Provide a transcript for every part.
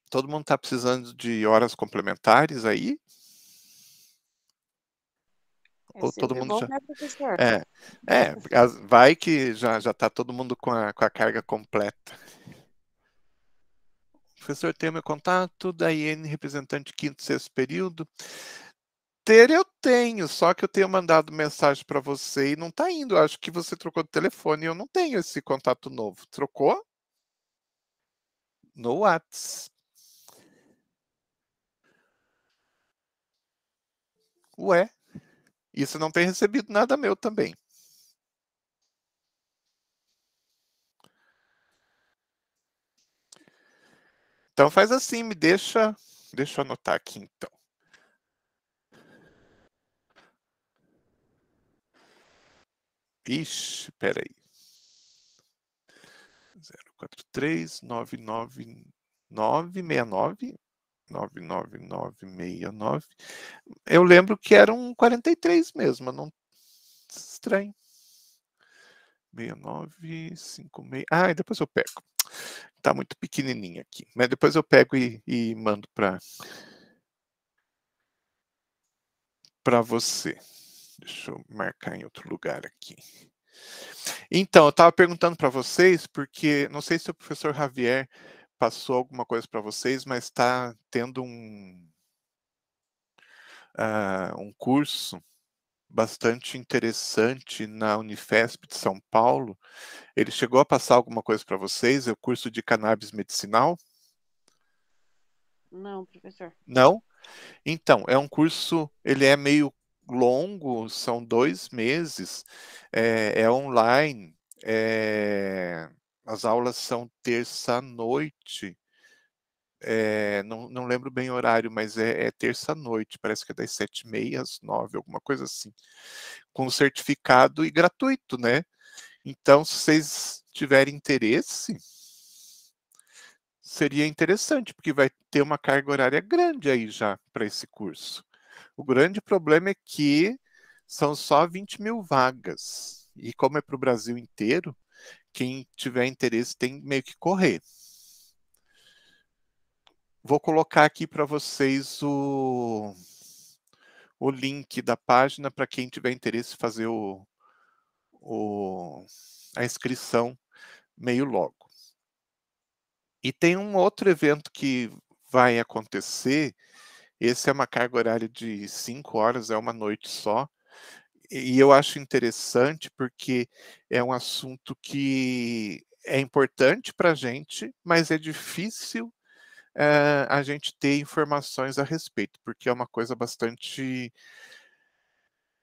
Todo mundo está precisando de horas complementares aí? É Ou todo sempre mundo bom, já... né, professor? vai que já está todo mundo com a carga completa. Professor, tem meu contato da IN, representante quinto e sexto período. Ter eu tenho, só que eu tenho mandado mensagem para você e não está indo. Acho que você trocou de telefone e eu não tenho esse contato novo. Trocou? No Whats. Ué, e você não tem recebido nada meu também. Então faz assim, deixa eu anotar aqui então. Ixi, peraí. 043-999-69. 99969. Eu lembro que era um 43 mesmo, não estranho. 6956. Ah, e depois eu pego. Tá muito pequenininho aqui, mas depois eu pego e mando para você. Deixa eu marcar em outro lugar aqui. Então, eu estava perguntando para vocês, porque não sei se o professor Javier passou alguma coisa para vocês, mas está tendo um curso bastante interessante na Unifesp de São Paulo. Ele chegou a passar alguma coisa para vocês? É o curso de cannabis medicinal? Não, professor. Não? Então, é um curso, ele é meio longo, são 2 meses, é online, as aulas são terça à noite, não lembro bem o horário, mas é terça à noite, parece que é das 7h30 às 9h, alguma coisa assim, com certificado e gratuito, né? Então, se vocês tiverem interesse, seria interessante, porque vai ter uma carga horária grande aí já para esse curso. O grande problema é que são só 20.000 vagas. E como é para o Brasil inteiro, quem tiver interesse tem meio que correr. Vou colocar aqui para vocês o link da página para quem tiver interesse fazer a inscrição meio logo. E tem um outro evento que vai acontecer. Esse é uma carga horária de 5 horas, é uma noite só. E eu acho interessante porque é um assunto que é importante para a gente, mas é difícil a gente ter informações a respeito, porque é uma coisa bastante,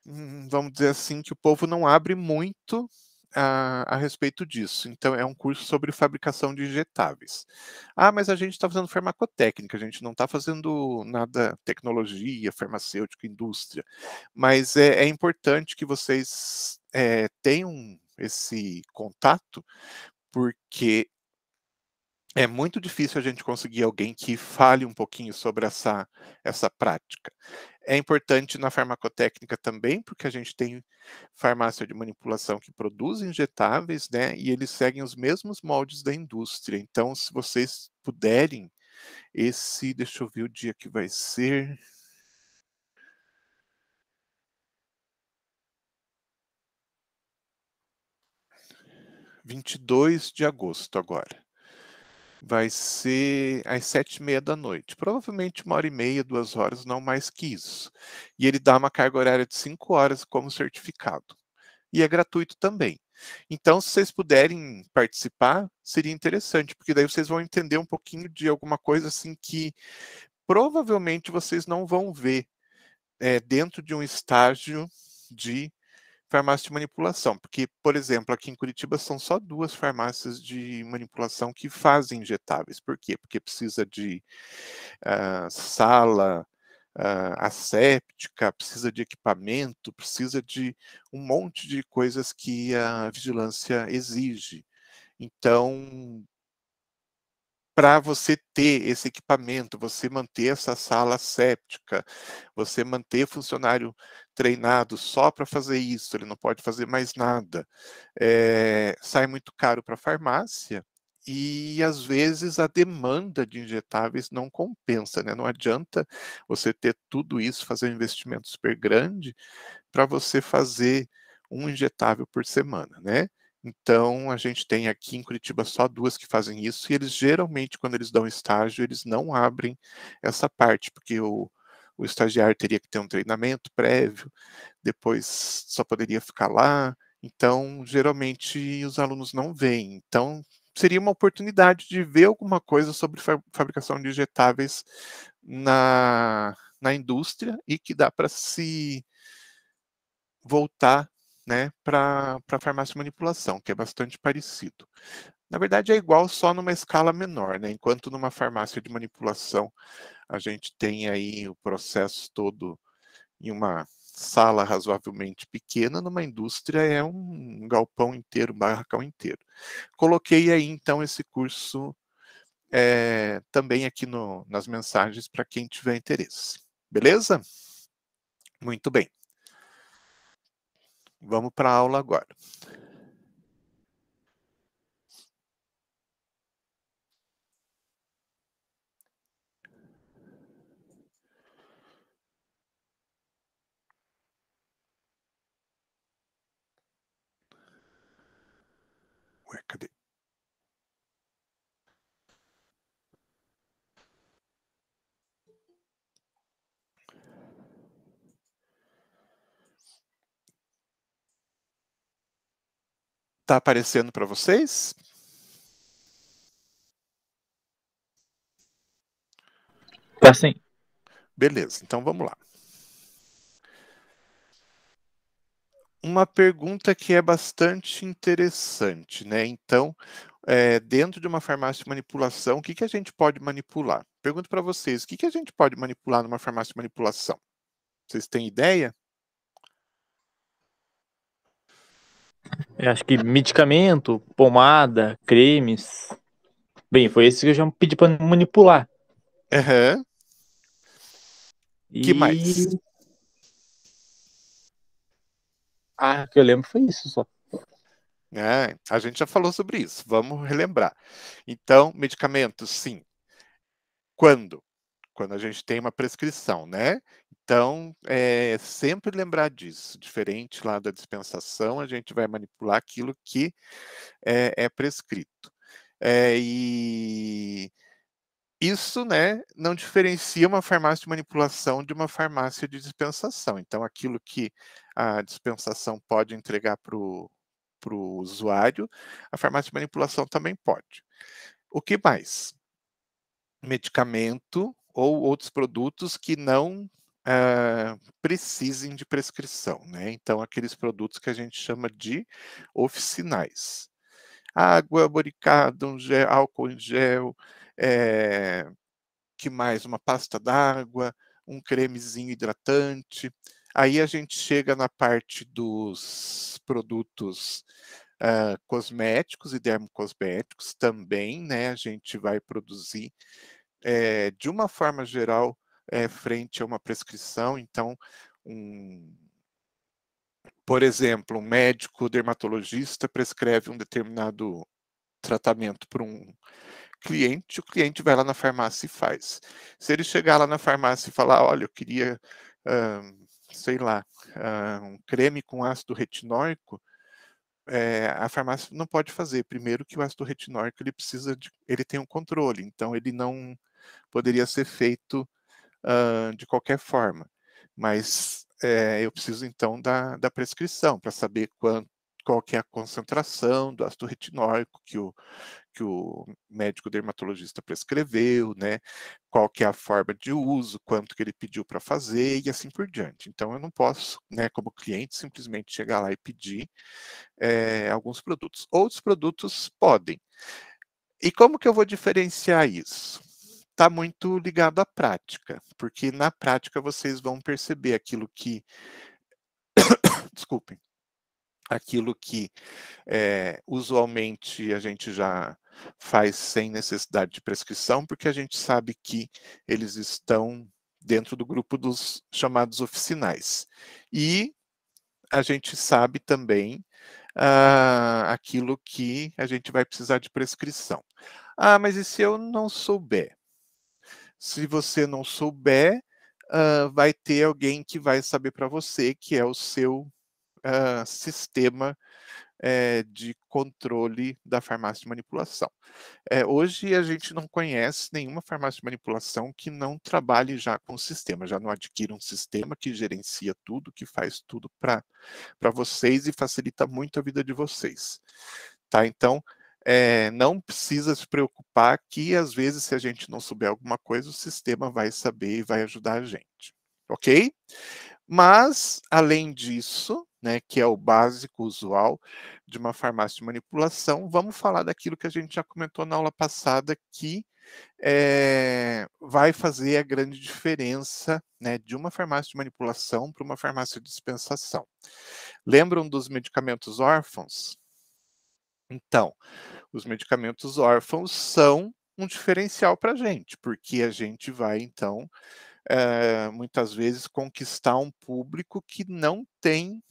vamos dizer assim, que o povo não abre muito a respeito disso. Então, é um curso sobre fabricação de injetáveis. Ah, mas a gente está fazendo farmacotécnica, a gente não está fazendo nada tecnologia, farmacêutica, indústria. Mas é importante que vocês tenham esse contato, porque é muito difícil a gente conseguir alguém que fale um pouquinho sobre essa prática. É importante na farmacotécnica também, porque a gente tem farmácia de manipulação que produz injetáveis, né? E eles seguem os mesmos moldes da indústria. Então, se vocês puderem, deixa eu ver o dia que vai ser. 22 de agosto agora. Vai ser às 7h30 da noite. Provavelmente 1h30, 2 horas, não mais que isso. E ele dá uma carga horária de 5 horas como certificado. E é gratuito também. Então, se vocês puderem participar, seria interessante, porque daí vocês vão entender um pouquinho de alguma coisa assim que provavelmente vocês não vão ver dentro de um estágio de farmácia de manipulação, porque, por exemplo, aqui em Curitiba são só 2 farmácias de manipulação que fazem injetáveis. Por quê? Porque precisa de sala asséptica, precisa de equipamento, precisa de um monte de coisas que a vigilância exige. Então, para você ter esse equipamento, você manter essa sala séptica, você manter funcionário treinado só para fazer isso, ele não pode fazer mais nada, sai muito caro para a farmácia e às vezes a demanda de injetáveis não compensa, né? Não adianta você ter tudo isso, fazer um investimento super grande para você fazer um injetável por semana, né? Então, a gente tem aqui em Curitiba só 2 que fazem isso, e eles geralmente, quando eles dão estágio, eles não abrem essa parte, porque o estagiário teria que ter um treinamento prévio, depois só poderia ficar lá, então, geralmente, os alunos não vêm. Então, seria uma oportunidade de ver alguma coisa sobre fabricação de injetáveis na indústria e que dá para se voltar, né, para a farmácia de manipulação, que é bastante parecido. Na verdade, é igual, só numa escala menor, né? Enquanto numa farmácia de manipulação a gente tem aí o processo todo em uma sala razoavelmente pequena, numa indústria é um galpão inteiro, um barracão inteiro. Coloquei aí, então, esse curso também aqui nas mensagens para quem tiver interesse. Beleza? Muito bem. Vamos para a aula agora. Ué, cadê? Tá aparecendo para vocês? Tá sim. Beleza, então vamos lá. Uma pergunta que é bastante interessante, né? Então, dentro de uma farmácia de manipulação, o que, que a gente pode manipular? Pergunto para vocês, o que, que a gente pode manipular numa farmácia de manipulação? Vocês têm ideia? Eu acho que medicamento, pomada, cremes. Bem, foi esse que eu já pedi pra manipular. Aham. Que E mais? que eu lembro foi isso só. A gente já falou sobre isso, vamos relembrar. Então, medicamentos, sim. Quando? Quando a gente tem uma prescrição, né? Então, sempre lembrar disso. Diferente lá da dispensação, a gente vai manipular aquilo que é prescrito. E isso, né, não diferencia uma farmácia de manipulação de uma farmácia de dispensação. Então, aquilo que a dispensação pode entregar para o usuário, a farmácia de manipulação também pode. O que mais? Medicamento ou outros produtos que não precisem de prescrição, né? Então, aqueles produtos que a gente chama de oficinais. Água, boricada, álcool em gel, que mais? Uma pasta d'água, um cremezinho hidratante. Aí a gente chega na parte dos produtos cosméticos e dermocosméticos também, né? A gente vai produzir de uma forma geral frente a uma prescrição. Então, por exemplo, um médico dermatologista prescreve um determinado tratamento para um cliente, o cliente vai lá na farmácia e faz. Se ele chegar lá na farmácia e falar, olha, eu queria, sei lá, um creme com ácido retinóico, a farmácia não pode fazer. Primeiro que o ácido retinóico ele tem um controle, então ele não poderia ser feito de qualquer forma. Mas eu preciso então da prescrição para saber qual que é a concentração do ácido retinóico que o médico dermatologista prescreveu, né? Qual que é a forma de uso, quanto que ele pediu para fazer e assim por diante. Então eu não posso, né, como cliente, simplesmente chegar lá e pedir alguns produtos. Outros produtos podem. E como que eu vou diferenciar isso? Está muito ligado à prática, porque na prática vocês vão perceber aquilo que, desculpem, aquilo que usualmente a gente já faz sem necessidade de prescrição, porque a gente sabe que eles estão dentro do grupo dos chamados oficinais. E a gente sabe também aquilo que a gente vai precisar de prescrição. Ah, mas e se eu não souber? Se você não souber, vai ter alguém que vai saber para você, que é o seu sistema de controle da farmácia de manipulação. Hoje a gente não conhece nenhuma farmácia de manipulação que não trabalhe já com o sistema, já não adquira um sistema que gerencia tudo, que faz tudo para vocês e facilita muito a vida de vocês. Tá? Então, não precisa se preocupar que, às vezes, se a gente não souber alguma coisa, o sistema vai saber e vai ajudar a gente. Ok? Mas, além disso, né, que é o básico usual de uma farmácia de manipulação, vamos falar daquilo que a gente já comentou na aula passada, que vai fazer a grande diferença, né, de uma farmácia de manipulação para uma farmácia de dispensação. Lembram dos medicamentos órfãos? Então, os medicamentos órfãos são um diferencial para a gente, porque a gente vai, então, muitas vezes conquistar um público que não tem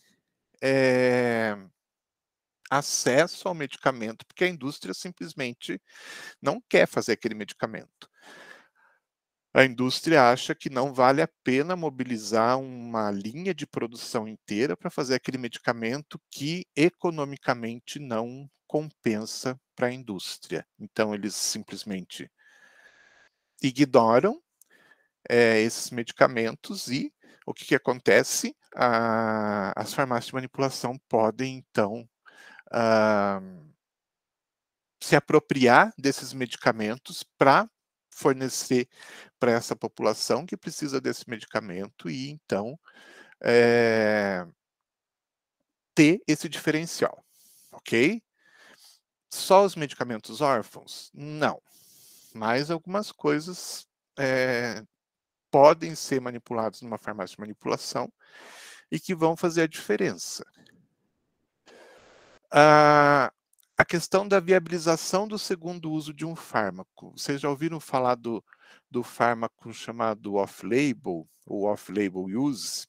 acesso ao medicamento, porque a indústria simplesmente não quer fazer aquele medicamento. A indústria acha que não vale a pena mobilizar uma linha de produção inteira para fazer aquele medicamento que economicamente não compensa para a indústria. Então, eles simplesmente ignoram esses medicamentos e o que acontece? As farmácias de manipulação podem, então, se apropriar desses medicamentos para fornecer para essa população que precisa desse medicamento e, então, ter esse diferencial, ok? Só os medicamentos órfãos? Não. Mas algumas coisas podem ser manipuladas numa farmácia de manipulação e que vão fazer a diferença. A questão da viabilização do segundo uso de um fármaco. Vocês já ouviram falar do fármaco chamado off-label, ou off-label use?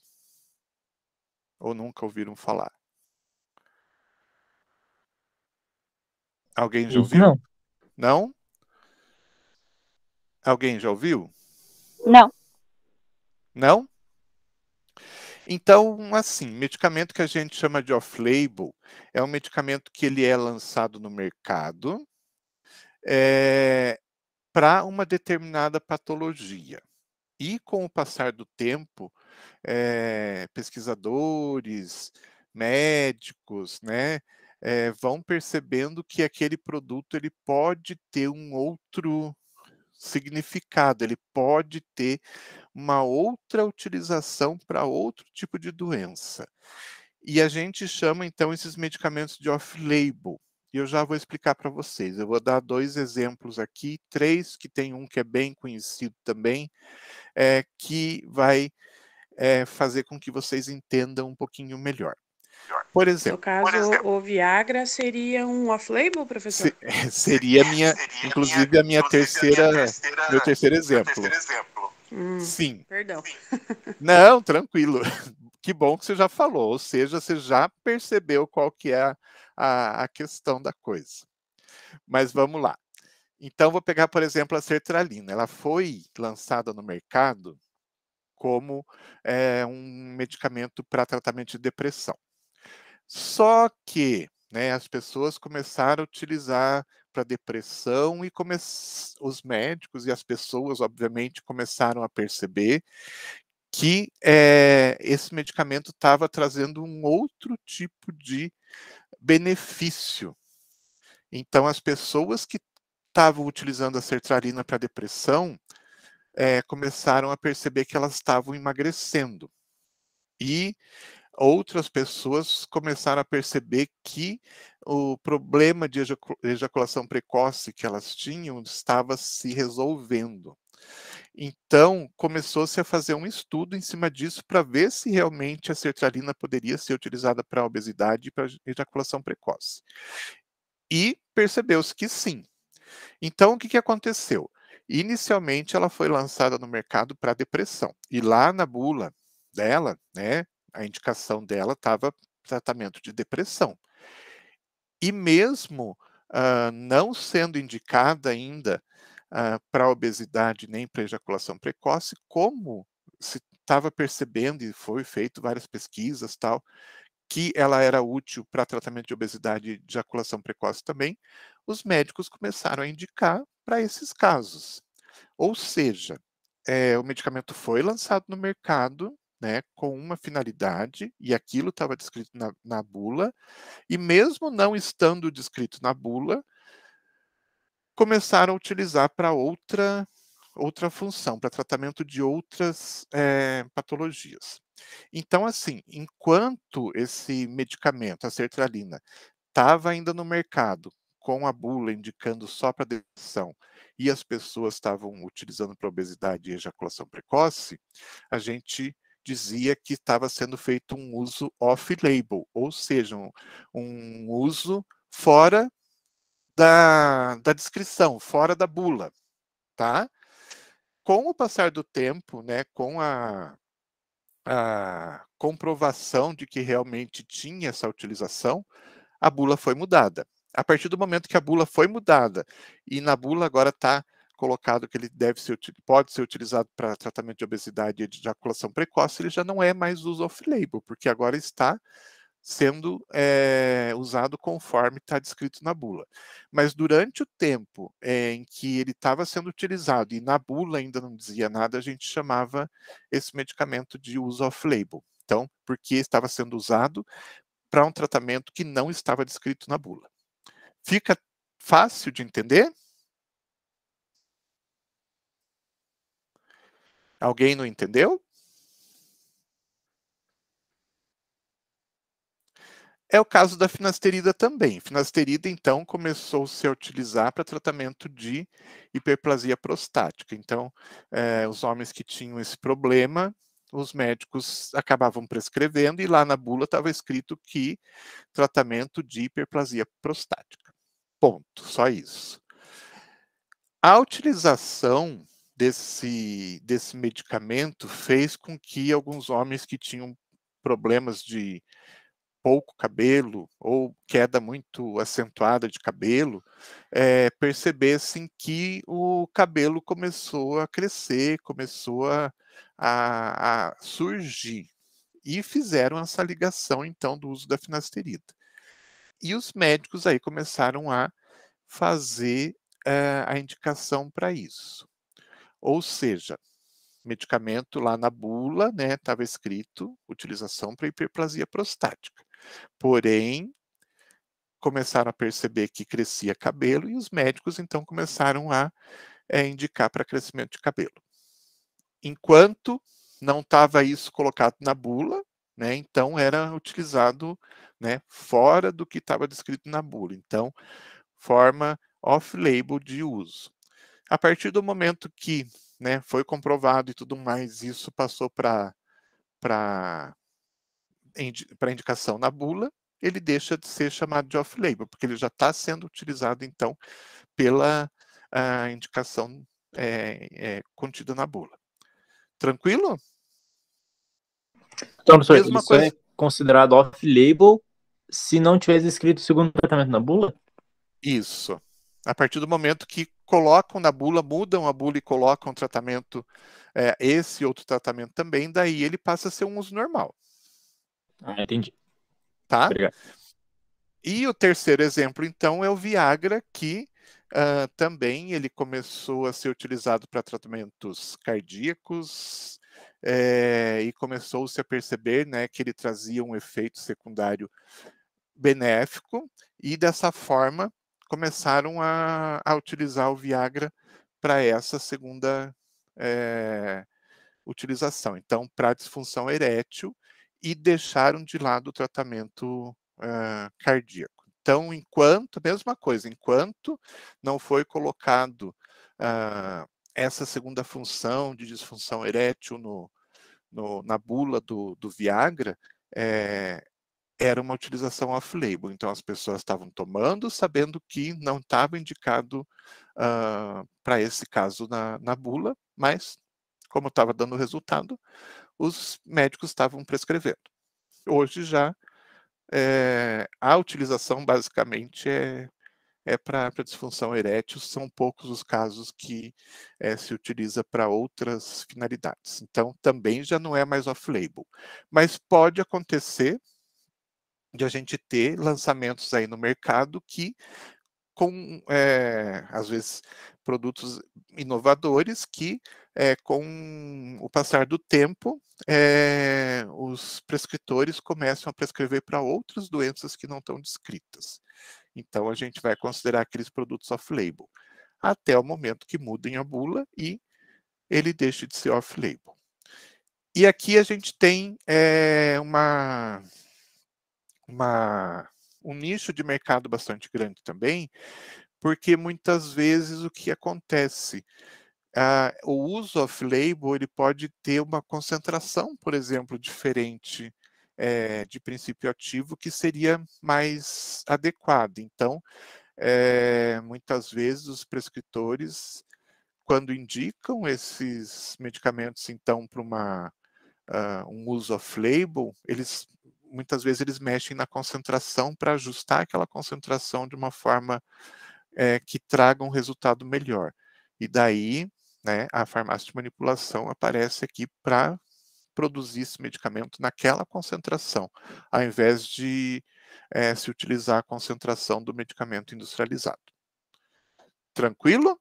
Ou nunca ouviram falar? Alguém já Isso ouviu? não. Não? Alguém já ouviu? Não. Não? Então, assim, medicamento que a gente chama de off-label é um medicamento que ele é lançado no mercado para uma determinada patologia. E com o passar do tempo, pesquisadores, médicos, né, vão percebendo que aquele produto ele pode ter um outro significado, ele pode ter uma outra utilização para outro tipo de doença. E a gente chama, então, esses medicamentos de off-label. E eu já vou explicar para vocês. Eu vou dar 2 exemplos aqui, 3, que tem um que é bem conhecido também, que vai fazer com que vocês entendam um pouquinho melhor. Por No exemplo, caso, o Viagra seria um off-label, professor? seria inclusive a minha meu terceiro exemplo. Sim. Perdão. Não, tranquilo. Que bom que você já falou, ou seja, você já percebeu qual que é a questão da coisa. Mas vamos lá. Então, vou pegar, por exemplo, a sertralina. Ela foi lançada no mercado como um medicamento para tratamento de depressão. Só que, né, as pessoas começaram a utilizar para depressão e os médicos e as pessoas, obviamente, começaram a perceber que esse medicamento estava trazendo um outro tipo de benefício. Então, as pessoas que estavam utilizando a sertralina para depressão começaram a perceber que elas estavam emagrecendo. E outras pessoas começaram a perceber que o problema de ejaculação precoce que elas tinham estava se resolvendo. Então, começou-se a fazer um estudo em cima disso para ver se realmente a sertralina poderia ser utilizada para obesidade e para ejaculação precoce. E percebeu-se que sim. Então, o que aconteceu? Inicialmente, ela foi lançada no mercado para depressão. E lá na bula dela, né, a indicação dela estava tratamento de depressão. E mesmo não sendo indicada ainda para obesidade nem para ejaculação precoce, como se estava percebendo e foi feito várias pesquisas tal, que ela era útil para tratamento de obesidade e de ejaculação precoce também, os médicos começaram a indicar para esses casos. Ou seja, o medicamento foi lançado no mercado, né, com uma finalidade, e aquilo estava descrito na bula, e mesmo não estando descrito na bula, começaram a utilizar para outra função, para tratamento de outras patologias. Então, assim, enquanto esse medicamento, a sertralina, estava ainda no mercado, com a bula indicando só para depressão, e as pessoas estavam utilizando para obesidade e ejaculação precoce, a gente dizia que estava sendo feito um uso off-label, ou seja, um uso fora da descrição, fora da bula, tá? Com o passar do tempo, né, com a comprovação de que realmente tinha essa utilização, a bula foi mudada. A partir do momento que a bula foi mudada e na bula agora está colocado que ele pode ser utilizado para tratamento de obesidade e de ejaculação precoce, ele já não é mais uso off-label, porque agora está sendo usado conforme está descrito na bula. Mas durante o tempo em que ele estava sendo utilizado e na bula ainda não dizia nada, a gente chamava esse medicamento de uso off-label. Então, porque estava sendo usado para um tratamento que não estava descrito na bula. Fica fácil de entender? Alguém não entendeu? É o caso da finasterida também. Finasterida, então, começou -se a utilizar para tratamento de hiperplasia prostática. Então, os homens que tinham esse problema, os médicos acabavam prescrevendo e lá na bula estava escrito que tratamento de hiperplasia prostática. Ponto, só isso. A utilização desse medicamento fez com que alguns homens que tinham problemas de pouco cabelo ou queda muito acentuada de cabelo, percebessem que o cabelo começou a crescer, começou a surgir. E fizeram essa ligação, então, do uso da finasterida. E os médicos aí começaram a fazer a indicação para isso. Ou seja, medicamento lá na bula, né, estava escrito utilização para hiperplasia prostática. Porém, começaram a perceber que crescia cabelo e os médicos então começaram a indicar para crescimento de cabelo. Enquanto não estava isso colocado na bula, né, então era utilizado, né, fora do que estava descrito na bula. Então, forma off-label de uso. A partir do momento que, né, foi comprovado e tudo mais, isso passou para indicação na bula, ele deixa de ser chamado de off-label, porque ele já está sendo utilizado, então, pela indicação contida na bula. Tranquilo? Então, professor, Mesma isso é coisa. considerado off-label se não tivesse escrito o segundo tratamento na bula? Isso. A partir do momento que colocam na bula, mudam a bula e colocam o tratamento, esse outro tratamento também, daí ele passa a ser um uso normal. Ah, entendi. Tá? Obrigado. E o terceiro exemplo, então, é o Viagra, que também ele começou a ser utilizado para tratamentos cardíacos e começou-se a perceber, né, que ele trazia um efeito secundário benéfico e dessa forma começaram a utilizar o Viagra para essa segunda utilização. Então, para disfunção erétil e deixaram de lado o tratamento cardíaco. Então, mesma coisa, enquanto não foi colocado essa segunda função de disfunção erétil na bula do Viagra, era uma utilização off-label. Então, as pessoas estavam tomando, sabendo que não estava indicado para esse caso na bula, mas, como estava dando resultado, os médicos estavam prescrevendo. Hoje já a utilização basicamente é para disfunção erétil, são poucos os casos que se utiliza para outras finalidades. Então, também já não é mais off-label. Mas pode acontecer de a gente ter lançamentos aí no mercado que, com, às vezes, produtos inovadores que, com o passar do tempo, os prescritores começam a prescrever para outras doenças que não estão descritas. Então, a gente vai considerar aqueles produtos off-label, até o momento que mudem a bula e ele deixe de ser off-label. E aqui a gente tem um nicho de mercado bastante grande também, porque muitas vezes o que acontece? O uso off-label ele pode ter uma concentração, por exemplo, diferente de princípio ativo que seria mais adequada. Então, muitas vezes os prescritores, quando indicam esses medicamentos, então, para um uso off-label, muitas vezes eles mexem na concentração para ajustar aquela concentração de uma forma que traga um resultado melhor. E daí, né, a farmácia de manipulação aparece aqui para produzir esse medicamento naquela concentração, ao invés de se utilizar a concentração do medicamento industrializado. Tranquilo?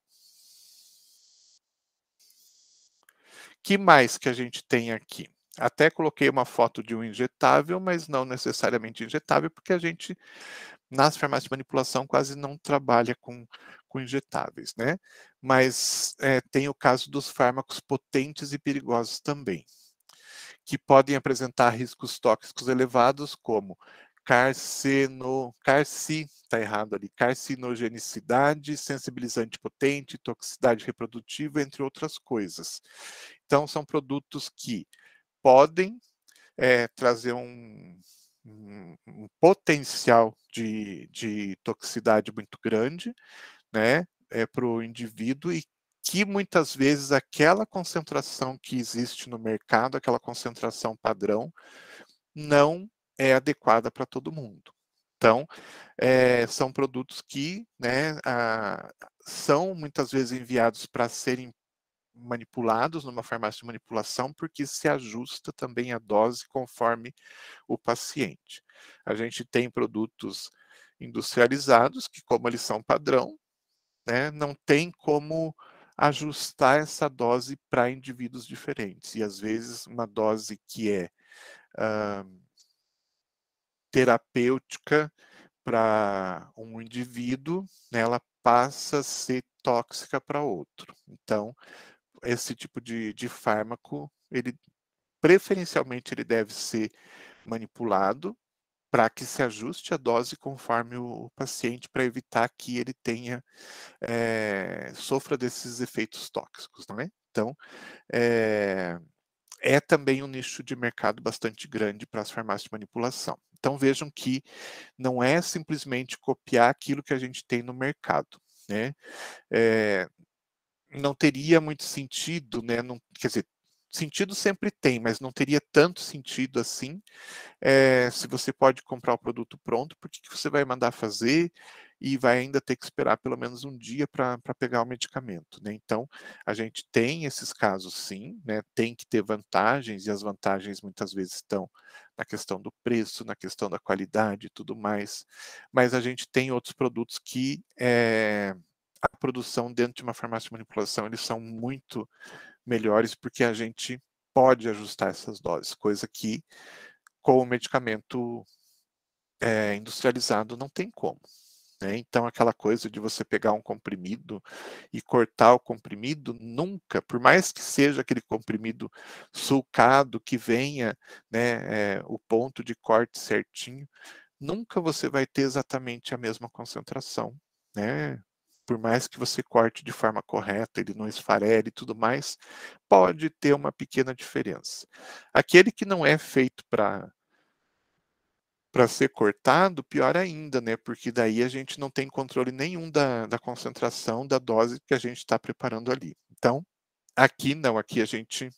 Que mais que a gente tem aqui? Até coloquei uma foto de um injetável, mas não necessariamente injetável, porque a gente, nas farmácias de manipulação, quase não trabalha com injetáveis, né? Mas tem o caso dos fármacos potentes e perigosos também, que podem apresentar riscos tóxicos elevados, como carcinogenicidade, sensibilizante potente, toxicidade reprodutiva, entre outras coisas. Então, são produtos que podem trazer um potencial de toxicidade muito grande, né, para o indivíduo, e que muitas vezes aquela concentração que existe no mercado, aquela concentração padrão, não é adequada para todo mundo. Então, são produtos que, né, são muitas vezes enviados para serem manipulados numa farmácia de manipulação, porque se ajusta também a dose conforme o paciente. A gente tem produtos industrializados que, como eles são padrão, né, não tem como ajustar essa dose para indivíduos diferentes. E às vezes uma dose que é terapêutica para um indivíduo, né, ela passa a ser tóxica para outro. Então, esse tipo de fármaco, ele preferencialmente ele deve ser manipulado para que se ajuste a dose conforme o paciente, para evitar que ele sofra desses efeitos tóxicos, não é? Então, é também um nicho de mercado bastante grande para as farmácias de manipulação. Então, vejam que não é simplesmente copiar aquilo que a gente tem no mercado, né? Não teria muito sentido, né? Não, quer dizer, sentido sempre tem, mas não teria tanto sentido assim se você pode comprar o produto pronto, por que você vai mandar fazer e vai ainda ter que esperar pelo menos um dia para pegar o medicamento, né? Então, a gente tem esses casos sim, né? Tem que ter vantagens, e as vantagens muitas vezes estão na questão do preço, na questão da qualidade e tudo mais, mas a gente tem outros produtos que a produção dentro de uma farmácia de manipulação, eles são muito melhores, porque a gente pode ajustar essas doses, coisa que com o medicamento industrializado não tem como, né? Então, aquela coisa de você pegar um comprimido e cortar o comprimido, nunca, por mais que seja aquele comprimido sulcado, que venha, né, o ponto de corte certinho, nunca você vai ter exatamente a mesma concentração, né? Por mais que você corte de forma correta, ele não esfarele e tudo mais, pode ter uma pequena diferença. Aquele que não é feito para ser cortado, pior ainda, né? Porque daí a gente não tem controle nenhum da concentração, da dose que a gente está preparando ali. Então, aqui não, aqui a gente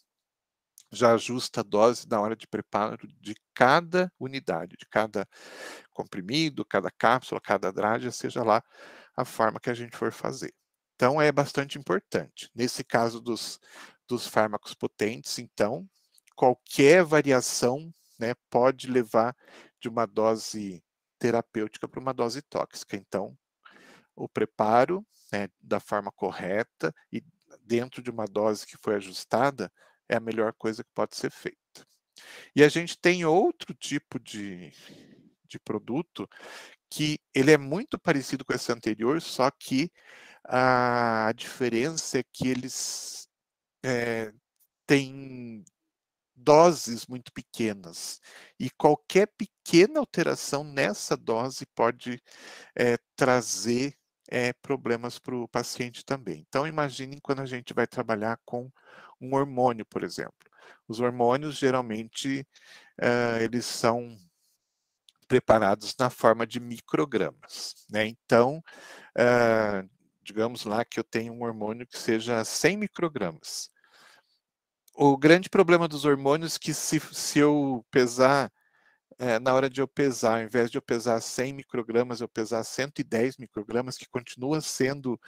já ajusta a dose na hora de preparo de cada unidade, de cada comprimido, cada cápsula, cada drágia, seja lá a forma que a gente for fazer. Então, é bastante importante. Nesse caso dos fármacos potentes, então, qualquer variação, né, pode levar de uma dose terapêutica para uma dose tóxica. Então, o preparo, né, da forma correta e dentro de uma dose que foi ajustada é a melhor coisa que pode ser feita. E a gente tem outro tipo de produto que ele é muito parecido com esse anterior, só que a diferença é que eles têm doses muito pequenas. E qualquer pequena alteração nessa dose pode trazer problemas para o paciente também. Então, imaginem quando a gente vai trabalhar com um hormônio, por exemplo. Os hormônios, geralmente, eles são preparados na forma de microgramas, né? Então, digamos lá que eu tenho um hormônio que seja 100 microgramas. O grande problema dos hormônios é que se eu pesar, na hora de eu pesar, ao invés de eu pesar 100 microgramas, eu pesar 110 microgramas, que continua sendo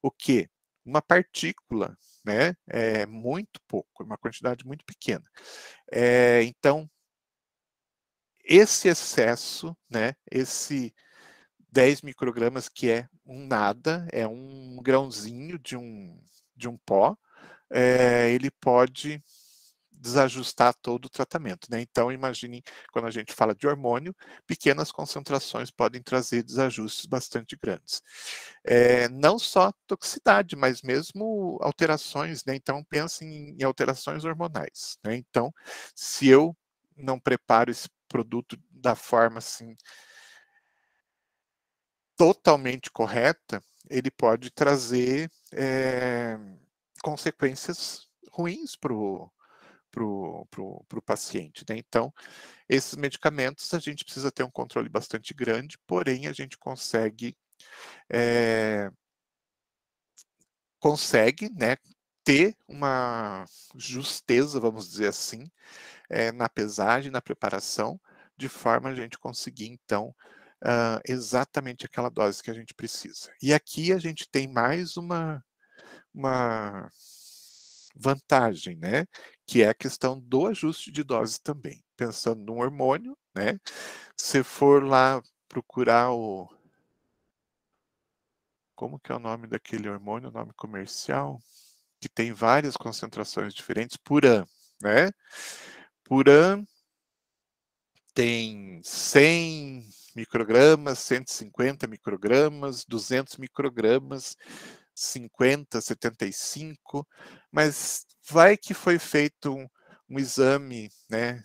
o quê? Uma partícula, né? É muito pouco, uma quantidade muito pequena. Então, esse excesso, né? Esse 10 microgramas, que é um nada, é um grãozinho de um pó, ele pode desajustar todo o tratamento, né? Então, imaginem, quando a gente fala de hormônio, pequenas concentrações podem trazer desajustes bastante grandes. Não só toxicidade, mas mesmo alterações, né? Então, pensem em alterações hormonais, né? Então, se eu não preparo esse produto da forma, assim, totalmente correta, ele pode trazer consequências ruins para o paciente, né? Então, esses medicamentos a gente precisa ter um controle bastante grande, porém a gente consegue, né, ter uma justeza, vamos dizer assim, na pesagem, na preparação, de forma a gente conseguir, então, exatamente aquela dose que a gente precisa. E aqui a gente tem mais uma vantagem, né? Que é a questão do ajuste de dose também. Pensando no hormônio, né? Se for lá procurar como que é o nome daquele hormônio, o nome comercial, que tem várias concentrações diferentes, Puran, né? Puran tem 100 microgramas, 150 microgramas, 200 microgramas, 50, 75, mas vai que foi feito um exame, né,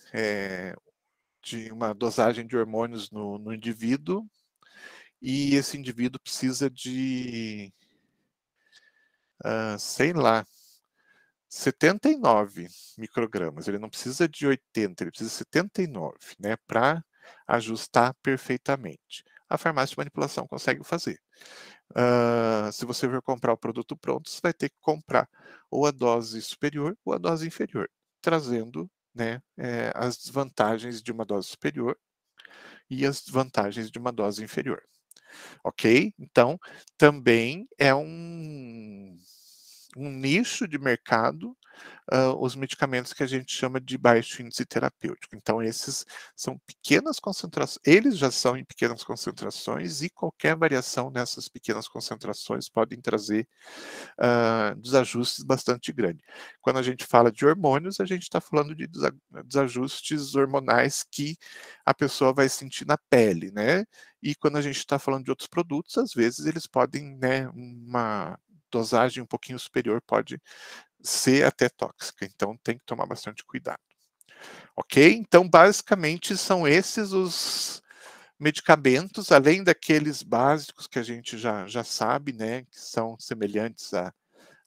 de uma dosagem de hormônios no indivíduo, e esse indivíduo precisa de, sei lá, 79 microgramas, ele não precisa de 80, ele precisa de 79, né, para ajustar perfeitamente. A farmácia de manipulação consegue fazer. Se você for comprar o produto pronto, você vai ter que comprar ou a dose superior ou a dose inferior, trazendo, né, as vantagens de uma dose superior e as vantagens de uma dose inferior. Ok? Então, também é um nicho de mercado, os medicamentos que a gente chama de baixo índice terapêutico. Então, esses são pequenas concentrações, eles já são em pequenas concentrações e qualquer variação nessas pequenas concentrações podem trazer desajustes bastante grandes. Quando a gente fala de hormônios, a gente está falando de desajustes hormonais que a pessoa vai sentir na pele, né? E quando a gente está falando de outros produtos, às vezes eles podem, né, uma dosagem um pouquinho superior pode ser até tóxica, então tem que tomar bastante cuidado. Ok? Então, basicamente, são esses os medicamentos, além daqueles básicos que a gente já sabe, né, que são semelhantes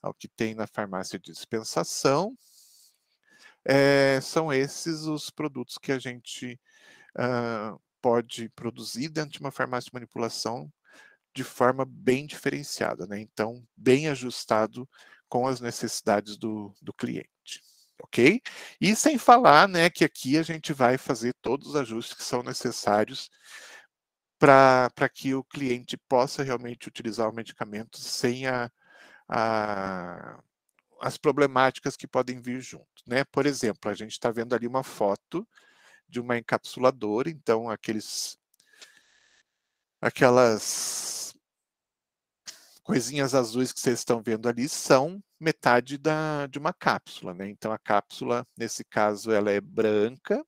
ao que tem na farmácia de dispensação, são esses os produtos que a gente pode produzir dentro de uma farmácia de manipulação de forma bem diferenciada, né? Então, bem ajustado com as necessidades do cliente. ok? E sem falar, né, que aqui a gente vai fazer todos os ajustes que são necessários para que o cliente possa realmente utilizar o medicamento sem as problemáticas que podem vir junto, né? Por exemplo, a gente está vendo ali uma foto de uma encapsuladora, então aquelas coisinhas azuis que vocês estão vendo ali são metade de uma cápsula, né? Então a cápsula, nesse caso, ela é branca,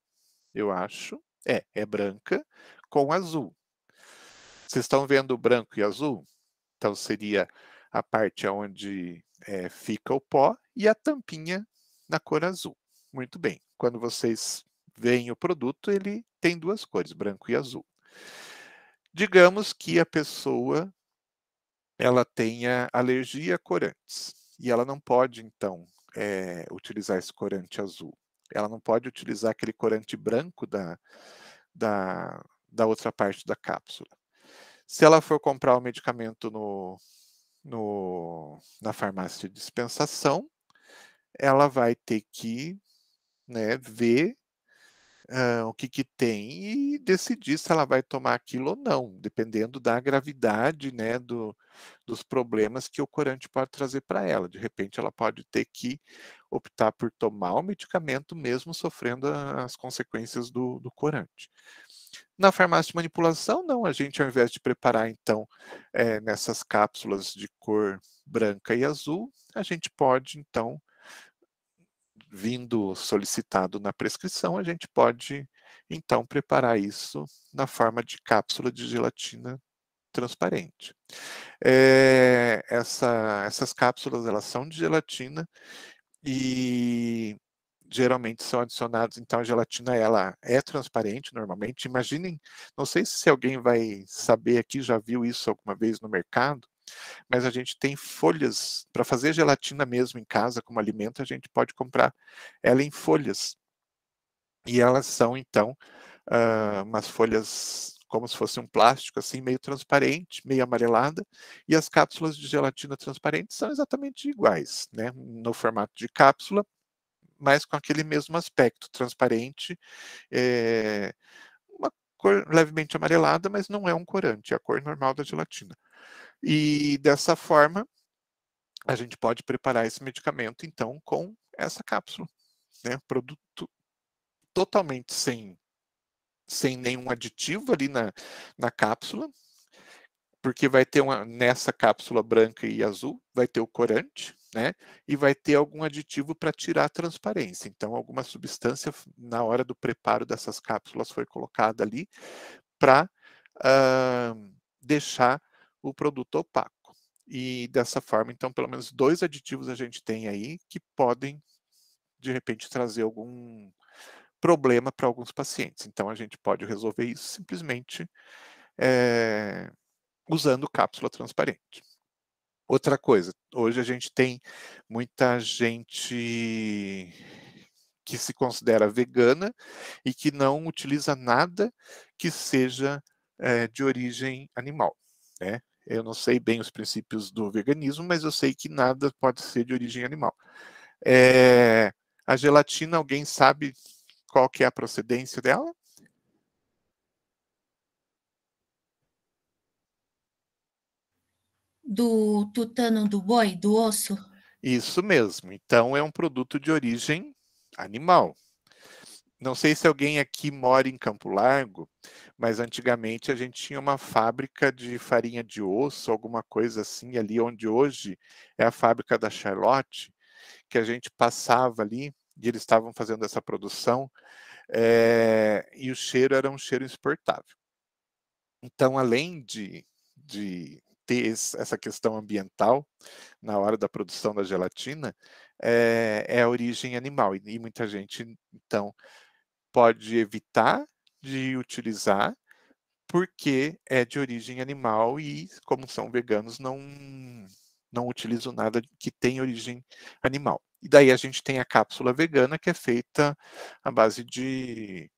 eu acho. É branca com azul. Vocês estão vendo o branco e azul? Então seria a parte onde fica o pó e a tampinha na cor azul. Muito bem. Quando vocês veem o produto, ele tem duas cores, branco e azul. Digamos que a pessoa ela tenha alergia a corantes e ela não pode, então, utilizar esse corante azul. Ela não pode utilizar aquele corante branco da outra parte da cápsula. Se ela for comprar o medicamento na farmácia de dispensação, ela vai ter que, né, ver o que tem e decidir se ela vai tomar aquilo ou não, dependendo da gravidade, né, dos problemas que o corante pode trazer para ela. De repente, ela pode ter que optar por tomar o medicamento mesmo sofrendo as consequências do corante. Na farmácia de manipulação, não. A gente, ao invés de preparar, então, nessas cápsulas de cor branca e azul, a gente pode, então, vindo solicitado na prescrição, a gente pode, então, preparar isso na forma de cápsula de gelatina transparente. Essas cápsulas, elas são de gelatina e geralmente são adicionados, então a gelatina ela é transparente normalmente. Imaginem, não sei se alguém vai saber aqui, já viu isso alguma vez no mercado, mas a gente tem folhas para fazer gelatina mesmo em casa como alimento, a gente pode comprar ela em folhas. E elas são então umas folhas como se fosse um plástico assim, meio transparente, meio amarelada, e as cápsulas de gelatina transparente são exatamente iguais, né, no formato de cápsula, mas com aquele mesmo aspecto, transparente, uma cor levemente amarelada, mas não é um corante, é a cor normal da gelatina. E dessa forma, a gente pode preparar esse medicamento, então, com essa cápsula, né? Produto totalmente sem nenhum aditivo ali na cápsula, porque vai ter nessa cápsula branca e azul, vai ter o corante, né? E vai ter algum aditivo para tirar a transparência. Então, alguma substância na hora do preparo dessas cápsulas foi colocada ali para deixar o produto opaco. E dessa forma, então, pelo menos 2 aditivos a gente tem aí que podem, de repente, trazer algum problema para alguns pacientes. Então, a gente pode resolver isso simplesmente usando cápsula transparente. Outra coisa, hoje a gente tem muita gente que se considera vegana e que não utiliza nada que seja de origem animal, né? Eu não sei bem os princípios do veganismo, mas eu sei que nada pode ser de origem animal. A gelatina, alguém sabe qual que é a procedência dela? Do tutano do boi, do osso? Isso mesmo. Então, é um produto de origem animal. Não sei se alguém aqui mora em Campo Largo, mas antigamente a gente tinha uma fábrica de farinha de osso, alguma coisa assim, ali onde hoje é a fábrica da Charlotte, que a gente passava ali e eles estavam fazendo essa produção, e o cheiro era um cheiro insuportável. Então, além de ter essa questão ambiental na hora da produção da gelatina, é a origem animal. E muita gente, então, pode evitar de utilizar, porque é de origem animal e, como são veganos, não utilizam nada que tem origem animal. E daí a gente tem a cápsula vegana, que é feita à base de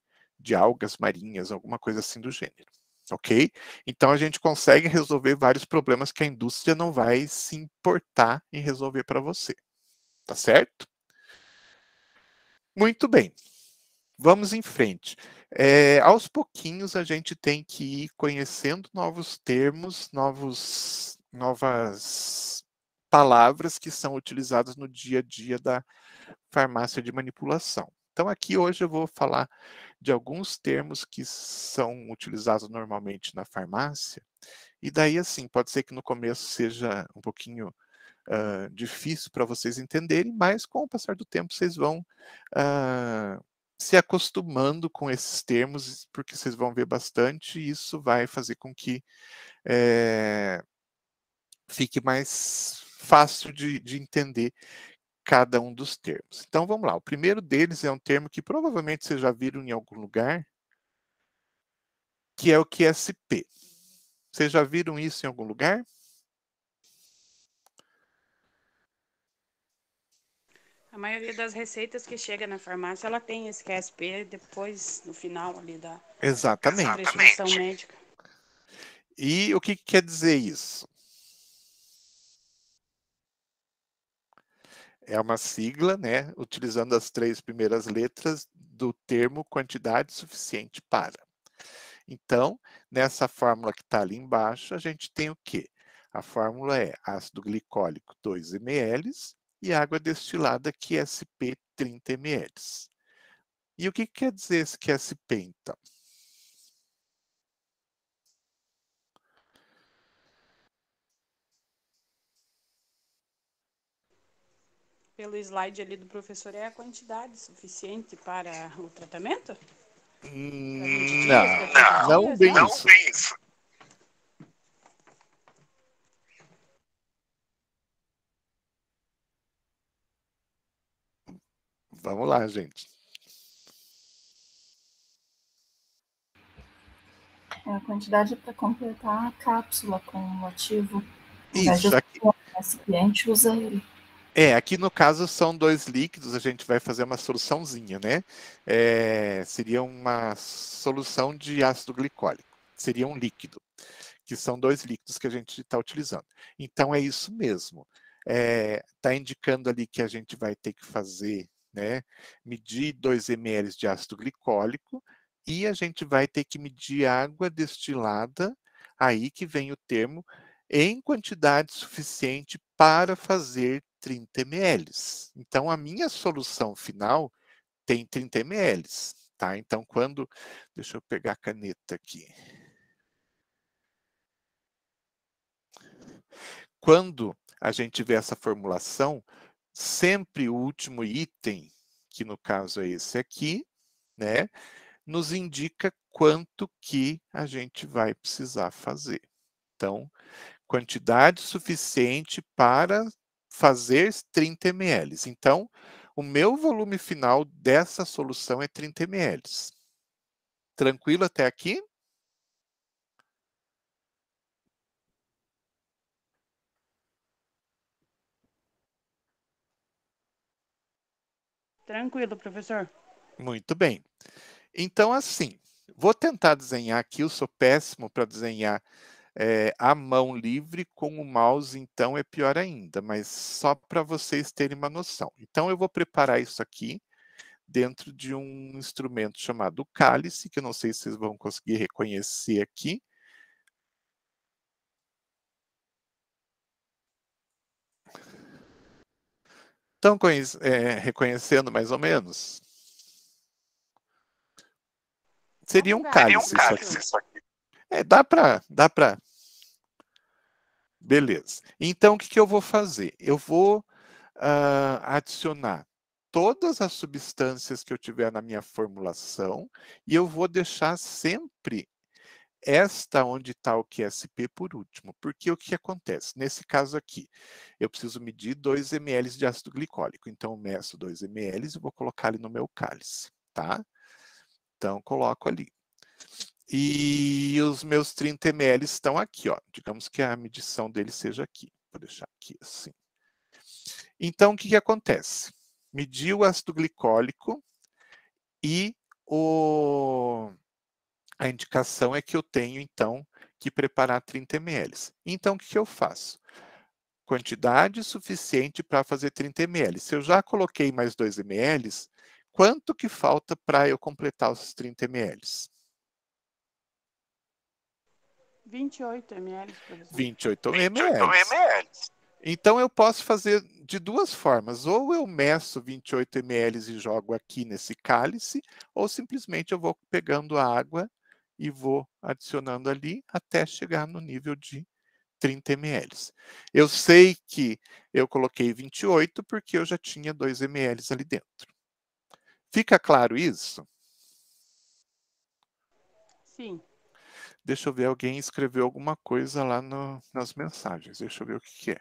algas marinhas, alguma coisa assim do gênero. Ok? Então a gente consegue resolver vários problemas que a indústria não vai se importar em resolver para você. Tá certo? Muito bem. Vamos em frente. Aos pouquinhos a gente tem que ir conhecendo novos termos, novas palavras que são utilizadas no dia a dia da farmácia de manipulação. Então aqui hoje eu vou falar de alguns termos que são utilizados normalmente na farmácia, e daí assim, pode ser que no começo seja um pouquinho difícil para vocês entenderem, mas com o passar do tempo vocês vão se acostumando com esses termos, porque vocês vão ver bastante, e isso vai fazer com que fique mais fácil de entender cada um dos termos. Então vamos lá, o primeiro deles é um termo que provavelmente vocês já viram em algum lugar, que é o QSP. Vocês já viram isso em algum lugar? A maioria das receitas que chega na farmácia, ela tem esse QSP depois, no final ali da prescrição médica. E o que quer dizer isso? É uma sigla, né, utilizando as 3 primeiras letras do termo quantidade suficiente para. Então, nessa fórmula que está ali embaixo, a gente tem o quê? A fórmula é ácido glicólico 2 ml e água destilada QSP 30 ml. E o que quer dizer esse QSP, então? Pelo slide ali do professor, é a quantidade suficiente para o tratamento? Para 20 dias, para 30 não dias, bem não? isso. Vamos lá, gente. É a quantidade para completar a cápsula com o ativo. Isso, aqui. O recipiente usa ele. Aqui no caso são 2 líquidos, a gente vai fazer uma soluçãozinha, né? Seria uma solução de ácido glicólico, seria um líquido, que são 2 líquidos que a gente está utilizando. Então é isso mesmo. Está indicando ali que a gente vai ter que fazer, né? Medir 2 ml de ácido glicólico e a gente vai ter que medir água destilada, aí que vem o termo, em quantidade suficiente para fazer 30 ml. Então, a minha solução final tem 30 ml, tá? Então, deixa eu pegar a caneta aqui. Quando a gente vê essa formulação, sempre o último item, que no caso é esse aqui, né, nos indica quanto que a gente vai precisar fazer. Então, quantidade suficiente para fazer 30 ml. Então, o meu volume final dessa solução é 30 ml. Tranquilo até aqui? Tranquilo, professor. Muito bem. Então, assim, vou tentar desenhar aqui, eu sou péssimo para desenhar a mão livre, com o mouse, então é pior ainda, mas só para vocês terem uma noção. Então, eu vou preparar isso aqui dentro de um instrumento chamado cálice, que eu não sei se vocês vão conseguir reconhecer aqui. Estão reconhecendo mais ou menos? Seria um cálice isso aqui. Dá para. Beleza. Então, o que eu vou fazer? Eu vou adicionar todas as substâncias que eu tiver na minha formulação e eu vou deixar sempre esta onde está o QSP por último. Porque o que acontece? Nesse caso aqui, eu preciso medir 2 ml de ácido glicólico. Então, eu meço 2 ml e vou colocar ali no meu cálice, tá? Então, coloco ali. E os meus 30 ml estão aqui, ó. Digamos que a medição deles seja aqui. Vou deixar aqui assim. Então, o que acontece? Medi o ácido glicólico e a indicação é que eu tenho, então, que preparar 30 ml. Então, o que eu faço? Quantidade suficiente para fazer 30 ml. Se eu já coloquei mais 2 ml, quanto que falta para eu completar os 30 ml? 28 ml, professor. 28 ml. Então, eu posso fazer de duas formas. Ou eu meço 28 ml e jogo aqui nesse cálice, ou simplesmente eu vou pegando a água e vou adicionando ali até chegar no nível de 30 ml. Eu sei que eu coloquei 28 porque eu já tinha 2 ml ali dentro. Fica claro isso? Sim. Deixa eu ver, alguém escreveu alguma coisa lá nas mensagens. Deixa eu ver o que é.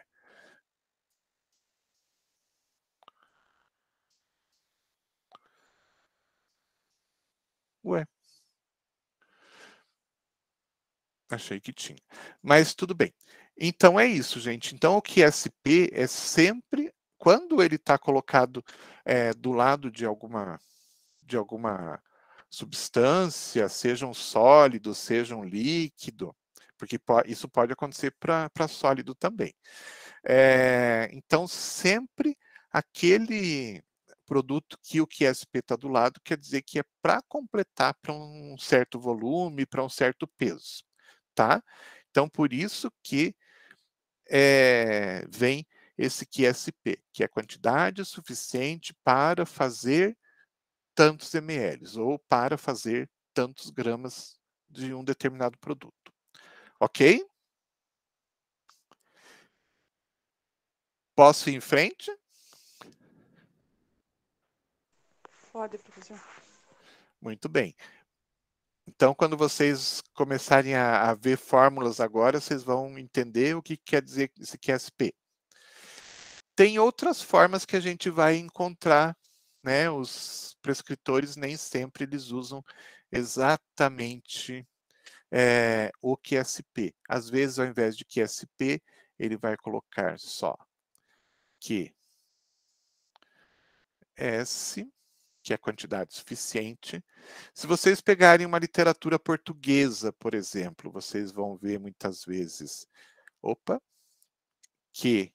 Ué. Achei que tinha. Mas tudo bem. Então é isso, gente. Então o QSP é sempre, quando ele está colocado do lado de alguma substância, seja um sólido, seja um líquido, porque isso pode acontecer para sólido também. Então, sempre aquele produto que o QSP está do lado quer dizer que é para completar para um certo volume, para um certo peso, tá? Então, por isso que vem esse QSP, que é quantidade suficiente para fazer tantos ml, ou para fazer tantos gramas de um determinado produto. Ok? Posso ir em frente? Pode, professor. Muito bem. Então, quando vocês começarem a ver fórmulas agora, vocês vão entender o que quer dizer esse QSP. Tem outras formas que a gente vai encontrar, né? Os prescritores nem sempre eles usam exatamente o QSP. Às vezes, ao invés de QSP, ele vai colocar só QS, que é quantidade suficiente. Se vocês pegarem uma literatura portuguesa, por exemplo, vocês vão ver muitas vezes, QB,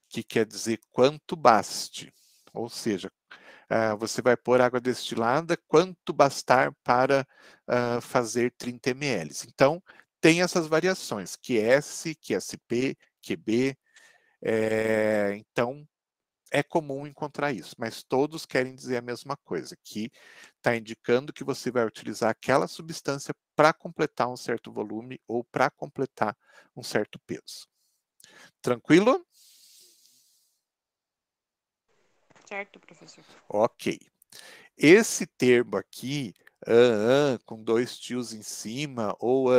que quer dizer quanto baste. Ou seja, você vai pôr água destilada, quanto bastar para fazer 30 ml. Então, tem essas variações, QS, QSP, QB. Então, é comum encontrar isso, mas todos querem dizer a mesma coisa, que está indicando que você vai utilizar aquela substância para completar um certo volume ou para completar um certo peso. Tranquilo? Certo, professor. Ok. Esse termo aqui, com 2 tios em cima, ou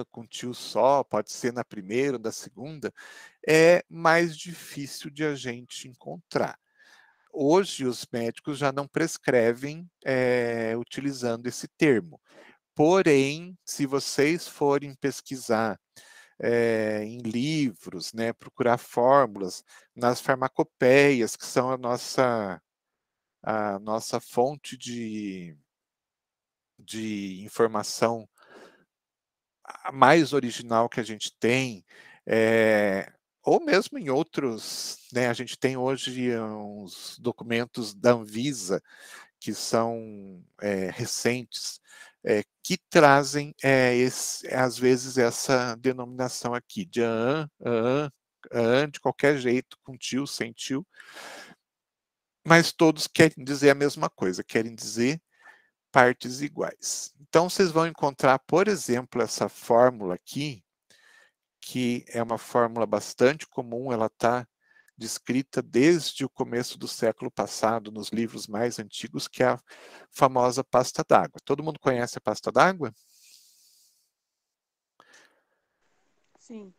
com tio só, pode ser na primeira ou na segunda, é mais difícil de a gente encontrar. Hoje, os médicos já não prescrevem utilizando esse termo. Porém, se vocês forem pesquisar em livros, né, procurar fórmulas nas farmacopeias, que são a nossa fonte de informação mais original que a gente tem, ou mesmo em outros, né, a gente tem hoje uns documentos da Anvisa que são recentes, que trazem, às vezes, essa denominação aqui de de qualquer jeito, com tio, sem tio, mas todos querem dizer a mesma coisa, querem dizer partes iguais. Então, vocês vão encontrar, por exemplo, essa fórmula aqui, que é uma fórmula bastante comum, ela está descrita desde o começo do século passado, nos livros mais antigos, que é a famosa pasta d'água. Todo mundo conhece a pasta d'água? Sim.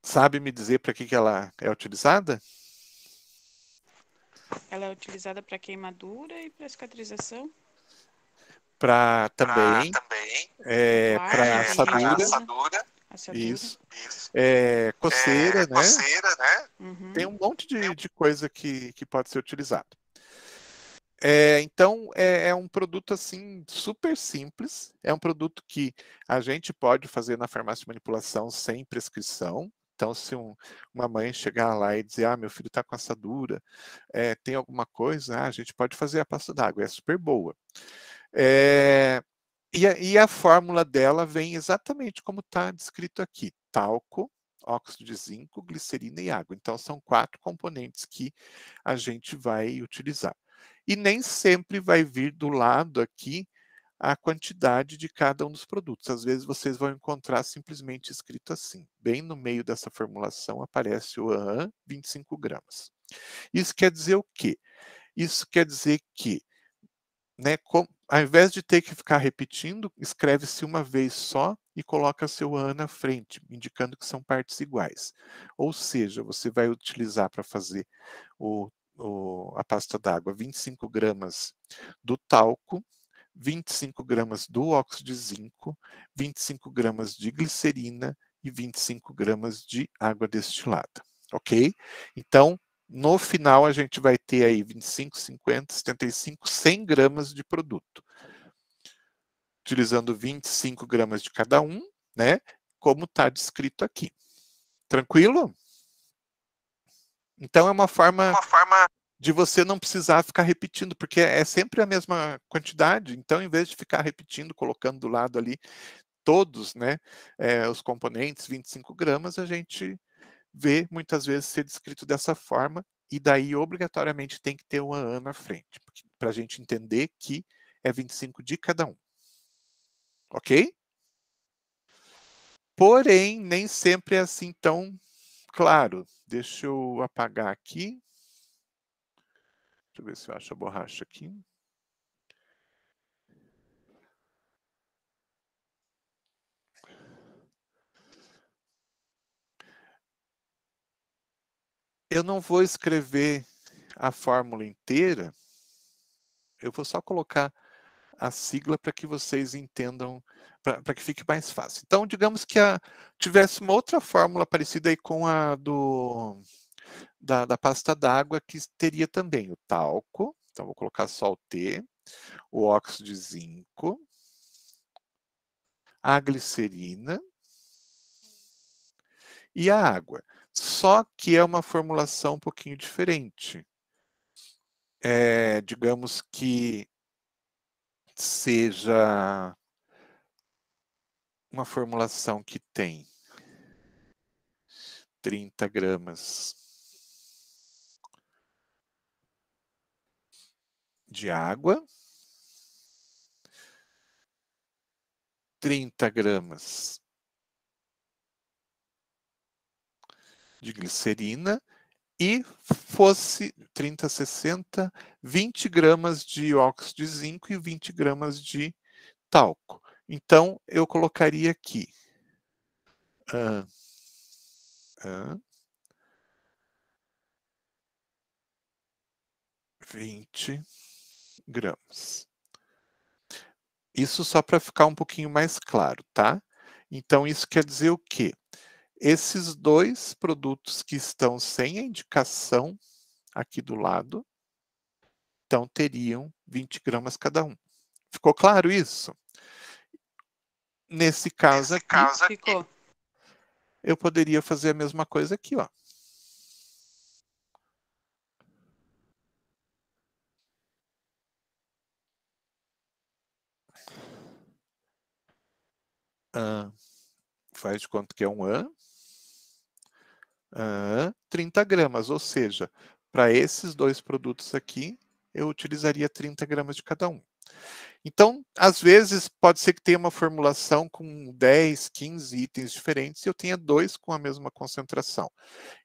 Sabe me dizer para que ela é utilizada? Ela é utilizada para queimadura e para cicatrização. Para também, para assadura. Assadura. Isso. Coceira, né? Uhum. Tem um monte de coisa que pode ser utilizado. Então, é um produto assim super simples. É um produto que a gente pode fazer na farmácia de manipulação sem prescrição, Então, se uma mãe chegar lá e dizer, meu filho está com assadura, tem alguma coisa, a gente pode fazer a pasta d'água, é super boa. E a fórmula dela vem exatamente como está descrito aqui: talco, óxido de zinco, glicerina e água. Então, são 4 componentes que a gente vai utilizar. E nem sempre vai vir do lado aqui a quantidade de cada um dos produtos. Às vezes vocês vão encontrar simplesmente escrito assim. Bem no meio dessa formulação aparece o AAN, 25 gramas. Isso quer dizer o quê? Isso quer dizer que, ao invés de ter que ficar repetindo, escreve-se uma vez só e coloca seu AAN na frente, indicando que são partes iguais. Ou seja, você vai utilizar para fazer a pasta d'água 25 gramas do talco, 25 gramas do óxido de zinco, 25 gramas de glicerina e 25 gramas de água destilada, ok? Então, no final, a gente vai ter aí 25, 50, 75, 100 gramas de produto. Utilizando 25 gramas de cada um, né? Como está descrito aqui. Tranquilo? Então, é uma forma de você não precisar ficar repetindo, porque é sempre a mesma quantidade. Então, em vez de ficar repetindo, colocando do lado ali todos, né, os componentes, 25 gramas, a gente vê muitas vezes ser descrito dessa forma, e daí obrigatoriamente tem que ter um AAN na frente, para a gente entender que é 25 de cada um. Ok? Porém, nem sempre é assim tão claro. Deixa eu apagar aqui. Deixa eu ver se eu acho a borracha aqui. Eu não vou escrever a fórmula inteira. Eu vou só colocar a sigla para que vocês entendam, para que fique mais fácil. Então, digamos que tivesse uma outra fórmula parecida aí com a da pasta d'água, que teria também o talco. Então, vou colocar só o T, o óxido de zinco, a glicerina e a água. Só que é uma formulação um pouquinho diferente. Digamos que seja uma formulação que tem 30 gramas de água, 30 gramas de glicerina e fosse 30, 60, 20 gramas de óxido de zinco e 20 gramas de talco. Então, eu colocaria aqui 20 gramas. Isso só para ficar um pouquinho mais claro, tá? Então, isso quer dizer o quê? Esses 2 produtos que estão sem a indicação aqui do lado, então teriam 20 gramas cada um. Ficou claro isso? Nesse caso aqui, Ficou. eu poderia fazer a mesma coisa aqui, ó. Faz de conta que é um AN. 30 gramas, ou seja, para esses 2 produtos aqui, eu utilizaria 30 gramas de cada um. Então, às vezes, pode ser que tenha uma formulação com 10, 15 itens diferentes e eu tenha 2 com a mesma concentração.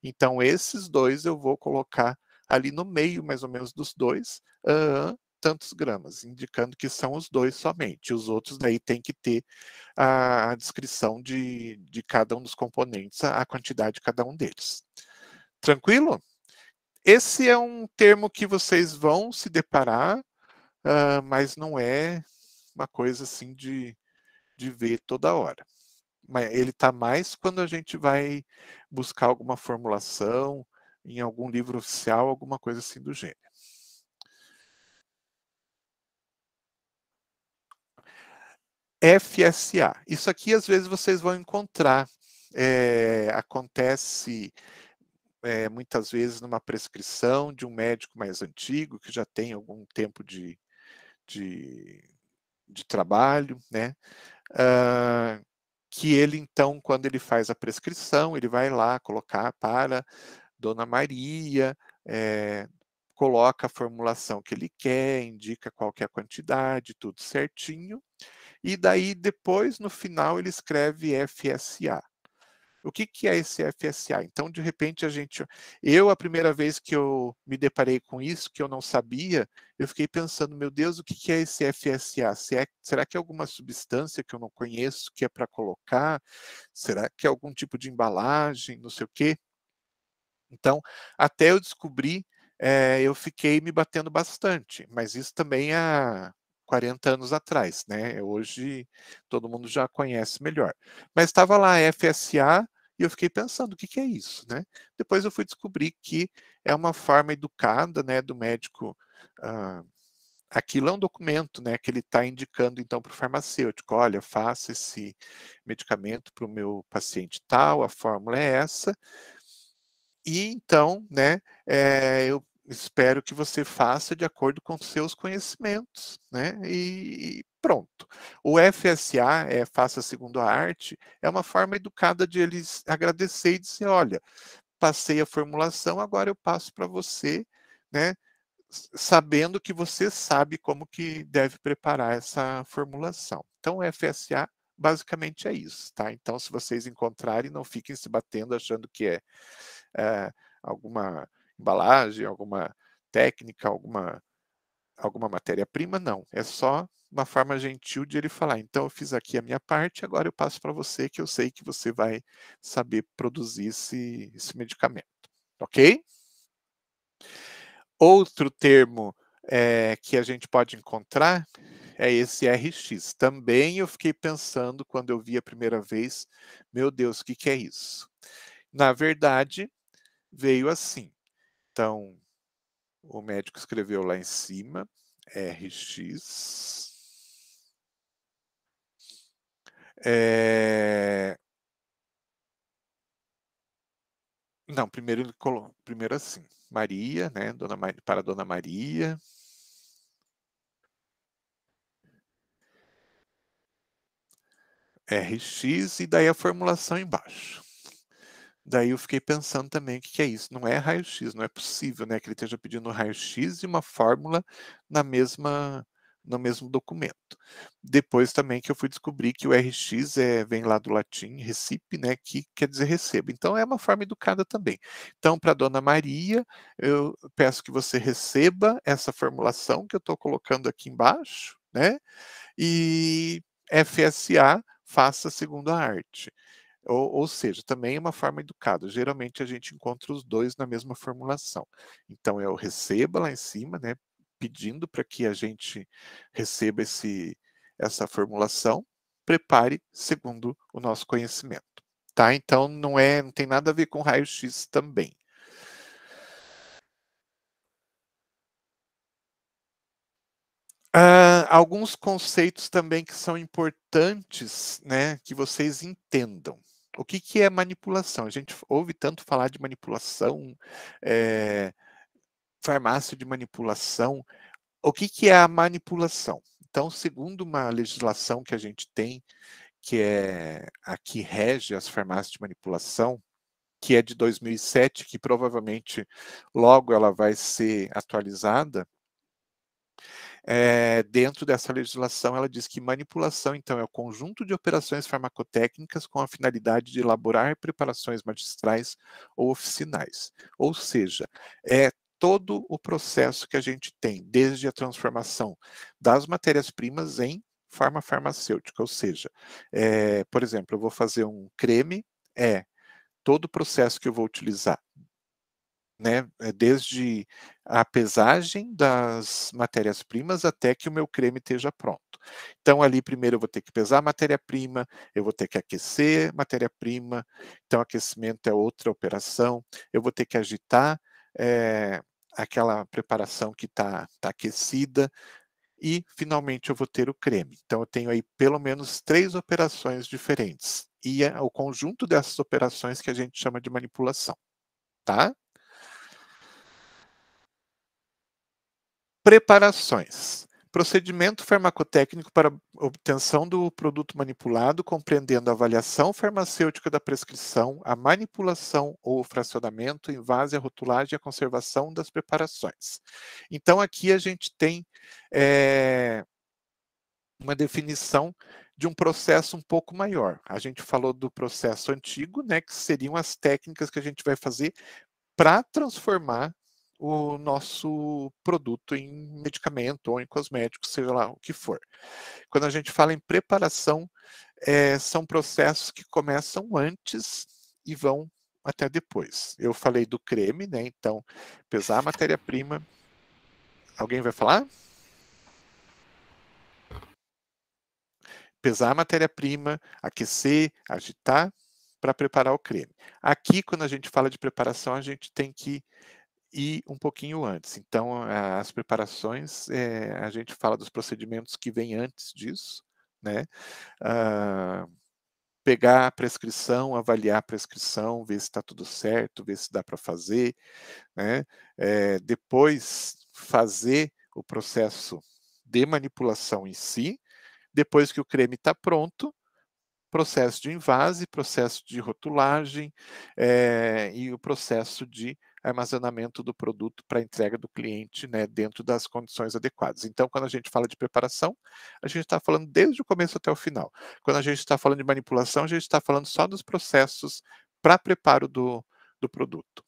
Então, esses 2 eu vou colocar ali no meio, mais ou menos, dos 2, tantos gramas, indicando que são os 2 somente. Os outros daí tem que ter a descrição de cada um dos componentes, a quantidade de cada um deles. Tranquilo? Esse é um termo que vocês vão se deparar, mas não é uma coisa assim de ver toda hora. Mas ele está mais quando a gente vai buscar alguma formulação em algum livro oficial, alguma coisa assim do gênero. FSA. Isso aqui, às vezes, vocês vão encontrar acontece muitas vezes numa prescrição de um médico mais antigo, que já tem algum tempo de trabalho, né? Que ele, então, quando ele faz a prescrição, ele vai lá colocar para Dona Maria, coloca a formulação que ele quer, indica qual que é a quantidade, tudo certinho, e daí depois, no final, ele escreve FSA. O que é esse FSA? Então, de repente, a primeira vez que eu me deparei com isso, que eu não sabia, eu fiquei pensando, meu Deus, o que é esse FSA? Será que é alguma substância que eu não conheço, que é para colocar? Será que é algum tipo de embalagem, não sei o quê? Então, até eu descobrir, eu fiquei me batendo bastante, mas isso também há 40 anos atrás, né? Hoje todo mundo já conhece melhor. Mas estava lá FSA e eu fiquei pensando, o que é isso, né? Depois eu fui descobrir que é uma forma educada, né, do médico. Aquilo é um documento, né, que ele está indicando então para o farmacêutico, olha, faça esse medicamento para o meu paciente tal, a fórmula é essa. E então, né, eu espero que você faça de acordo com seus conhecimentos, né, e pronto. O FSA, faça segundo a arte, é uma forma educada de eles agradecer e dizer, olha, passei a formulação, agora eu passo para você, né, sabendo que você sabe como que deve preparar essa formulação. Então, o FSA basicamente é isso, tá? Então, se vocês encontrarem, não fiquem se batendo achando que é alguma embalagem, alguma técnica, alguma matéria-prima, não. É só uma forma gentil de ele falar, então eu fiz aqui a minha parte, agora eu passo para você, que eu sei que você vai saber produzir esse medicamento, ok? Outro termo que a gente pode encontrar é esse RX. Também eu fiquei pensando, quando eu vi a primeira vez, meu Deus, o que é isso? Na verdade, veio assim. Então, o médico escreveu lá em cima, RX. Não, primeiro ele colocou, primeiro assim, Maria, né, para Dona Maria. RX e daí a formulação embaixo. Daí eu fiquei pensando também, o que é isso? Não é raio-x, não é possível, né, que ele esteja pedindo raio-x e uma fórmula no mesmo documento. Depois também que eu fui descobrir que o RX vem lá do latim, recipe, né, que quer dizer receba. Então é uma forma educada também. Então, para Dona Maria, eu peço que você receba essa formulação que eu estou colocando aqui embaixo, né, e FSA, faça segundo a arte. Ou seja, também é uma forma educada. Geralmente a gente encontra os dois na mesma formulação. Então eu receba lá em cima, né, pedindo para que a gente receba essa formulação, prepare segundo o nosso conhecimento. Tá? Então não tem nada a ver com raio-x também. Alguns conceitos também que são importantes, né, que vocês entendam. O que é manipulação? A gente ouve tanto falar de manipulação, farmácia de manipulação. O que é a manipulação? Então, segundo uma legislação que a gente tem, que é a que rege as farmácias de manipulação, que é de 2007, que provavelmente logo ela vai ser atualizada, dentro dessa legislação, ela diz que manipulação, então, é o conjunto de operações farmacotécnicas com a finalidade de elaborar preparações magistrais ou oficinais. Ou seja, é todo o processo que a gente tem, desde a transformação das matérias-primas em forma farmacêutica. Ou seja, por exemplo, eu vou fazer um creme, todo o processo que eu vou utilizar, né, desde a pesagem das matérias-primas até que o meu creme esteja pronto. Então, ali primeiro eu vou ter que pesar a matéria-prima, eu vou ter que aquecer matéria-prima, então aquecimento é outra operação, eu vou ter que agitar aquela preparação que está aquecida, e finalmente eu vou ter o creme. Então eu tenho aí pelo menos 3 operações diferentes. e o conjunto dessas operações que a gente chama de manipulação, tá? Preparações. Procedimento farmacotécnico para obtenção do produto manipulado, compreendendo a avaliação farmacêutica da prescrição, a manipulação ou fracionamento, invase, a rotulagem e a conservação das preparações. Então, aqui a gente tem uma definição de um processo um pouco maior. A gente falou do processo antigo, né, que seriam as técnicas que a gente vai fazer para transformar o nosso produto em medicamento ou em cosmético, seja lá o que for. Quando a gente fala em preparação, são processos que começam antes e vão até depois. Eu falei do creme, né? Então, pesar a matéria-prima. Alguém vai falar? Pesar a matéria-prima, aquecer, agitar para preparar o creme. Aqui, quando a gente fala de preparação, a gente tem que ir um pouquinho antes. Então, as preparações, a gente fala dos procedimentos que vêm antes disso, né? Pegar a prescrição, avaliar a prescrição, ver se está tudo certo, ver se dá para fazer, né? Depois, fazer o processo de manipulação em si. Depois que o creme está pronto, processo de invase, processo de rotulagem e o processo de armazenamento do produto para entrega do cliente, né, dentro das condições adequadas. Então, quando a gente fala de preparação, a gente está falando desde o começo até o final. Quando a gente está falando de manipulação, a gente está falando só dos processos para preparo do produto.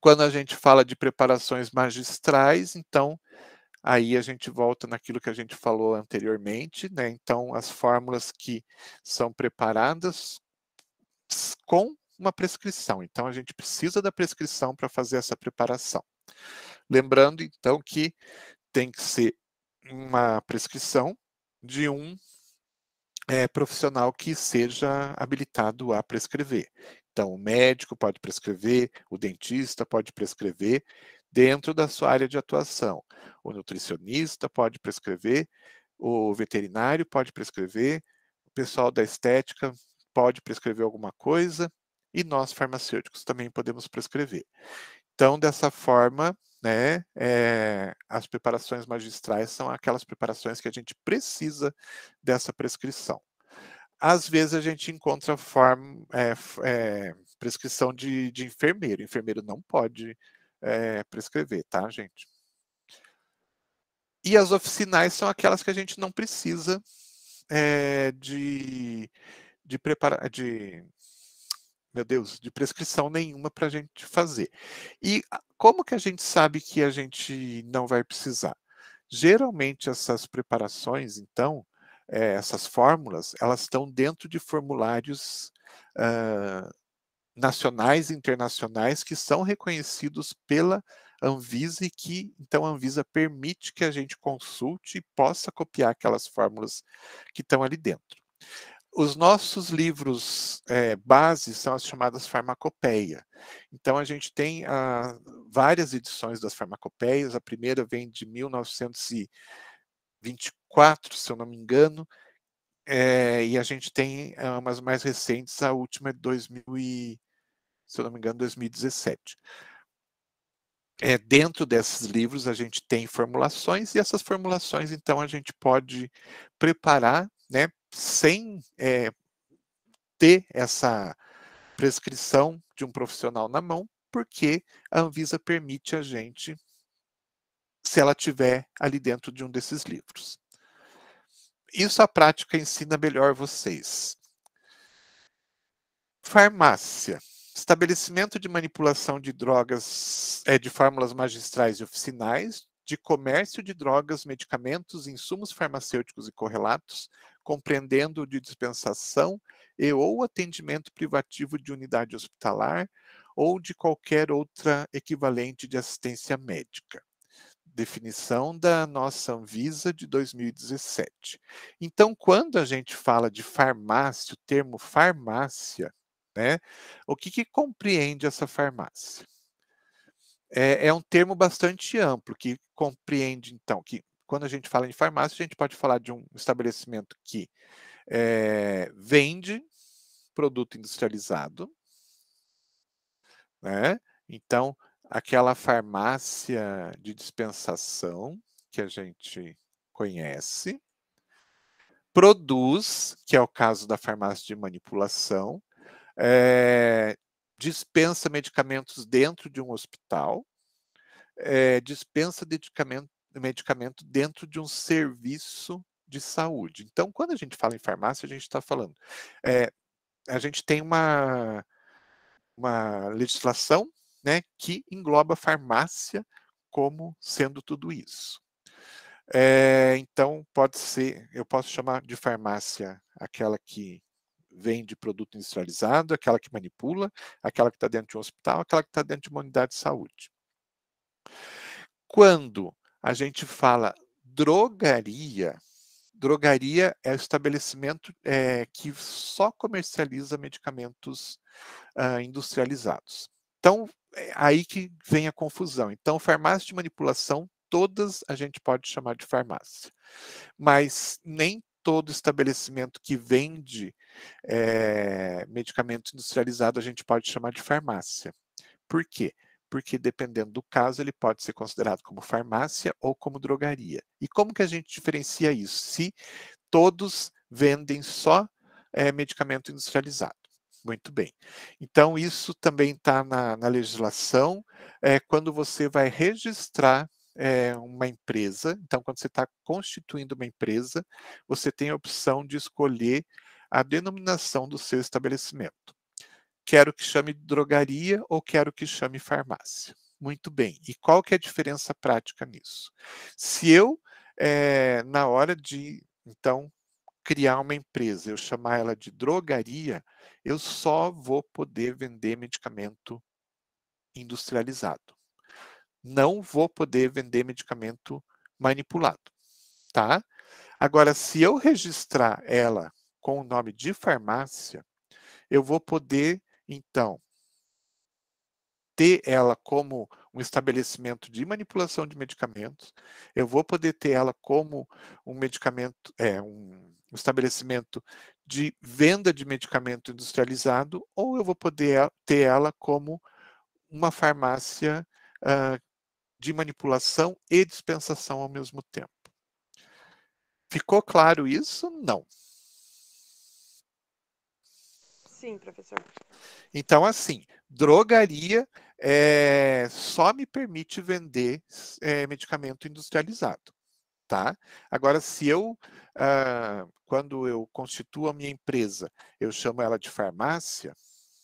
Quando a gente fala de preparações magistrais, então, aí a gente volta naquilo que a gente falou anteriormente, né? Então, as fórmulas que são preparadas com uma prescrição. Então, a gente precisa da prescrição para fazer essa preparação. Lembrando, então, que tem que ser uma prescrição de um profissional que seja habilitado a prescrever. Então, o médico pode prescrever, o dentista pode prescrever dentro da sua área de atuação. O nutricionista pode prescrever, o veterinário pode prescrever, o pessoal da estética pode prescrever alguma coisa e nós, farmacêuticos, também podemos prescrever. Então, dessa forma, né, as preparações magistrais são aquelas preparações que a gente precisa dessa prescrição. Às vezes a gente encontra prescrição de enfermeiro. Enfermeiro não pode prescrever, tá, gente? E as oficinais são aquelas que a gente não precisa de prescrição nenhuma para a gente fazer. E como que a gente sabe que a gente não vai precisar? Geralmente essas preparações, então, essas fórmulas, elas estão dentro de formulários nacionais e internacionais que são reconhecidos pela Anvisa e que, então, a Anvisa permite que a gente consulte e possa copiar aquelas fórmulas que estão ali dentro. Os nossos livros base são as chamadas farmacopeia. Então, a gente tem várias edições das farmacopeias. A primeira vem de 1924, se eu não me engano, e a gente tem umas mais recentes, a última é de 2017. Dentro desses livros, a gente tem formulações, e essas formulações, então, a gente pode preparar, né, sem ter essa prescrição de um profissional na mão, porque a Anvisa permite a gente, se ela tiver ali dentro de um desses livros. Isso a prática ensina melhor vocês. Farmácia. Estabelecimento de manipulação de drogas, de fórmulas magistrais e oficinais, de comércio de drogas, medicamentos, insumos farmacêuticos e correlatos, compreendendo o de dispensação e ou atendimento privativo de unidade hospitalar ou de qualquer outra equivalente de assistência médica. Definição da nossa Anvisa de 2017. Então, quando a gente fala de farmácia, o termo farmácia, né, o que compreende essa farmácia? É um termo bastante amplo, que compreende, então, que quando a gente fala em farmácia, a gente pode falar de um estabelecimento que vende produto industrializado, né? Então, aquela farmácia de dispensação que a gente conhece, produz, que é o caso da farmácia de manipulação, dispensa medicamentos dentro de um hospital, dispensa medicamento dentro de um serviço de saúde. Então, quando a gente fala em farmácia, a gente está falando, a gente tem uma legislação, né, que engloba a farmácia como sendo tudo isso. Então, eu posso chamar de farmácia aquela que vende produto industrializado, aquela que manipula, aquela que está dentro de um hospital, aquela que está dentro de uma unidade de saúde. Quando a gente fala drogaria é o estabelecimento que só comercializa medicamentos industrializados. Então, é aí que vem a confusão. Então, farmácia de manipulação, todas a gente pode chamar de farmácia. Mas nem todo estabelecimento que vende medicamento industrializado a gente pode chamar de farmácia. Por quê? Porque dependendo do caso, ele pode ser considerado como farmácia ou como drogaria. E como que a gente diferencia isso? Se todos vendem só medicamento industrializado. Muito bem. Então, isso também está na legislação. Quando você vai registrar uma empresa, então, quando você está constituindo uma empresa, você tem a opção de escolher a denominação do seu estabelecimento. Quero que chame drogaria ou quero que chame farmácia? Muito bem. E qual que é a diferença prática nisso? Se eu, na hora de, então, criar uma empresa, eu chamar ela de drogaria, eu só vou poder vender medicamento industrializado. Não vou poder vender medicamento manipulado, tá? Agora, se eu registrar ela com o nome de farmácia, eu vou poder, então, ter ela como um estabelecimento de manipulação de medicamentos, eu vou poder ter ela como um estabelecimento de venda de medicamento industrializado, ou eu vou poder ter ela como uma farmácia de manipulação e dispensação ao mesmo tempo. Ficou claro isso? Não. Sim, professor. Então, assim, drogaria só me permite vender medicamento industrializado, tá? Agora, se eu, quando eu constituo a minha empresa, eu chamo ela de farmácia,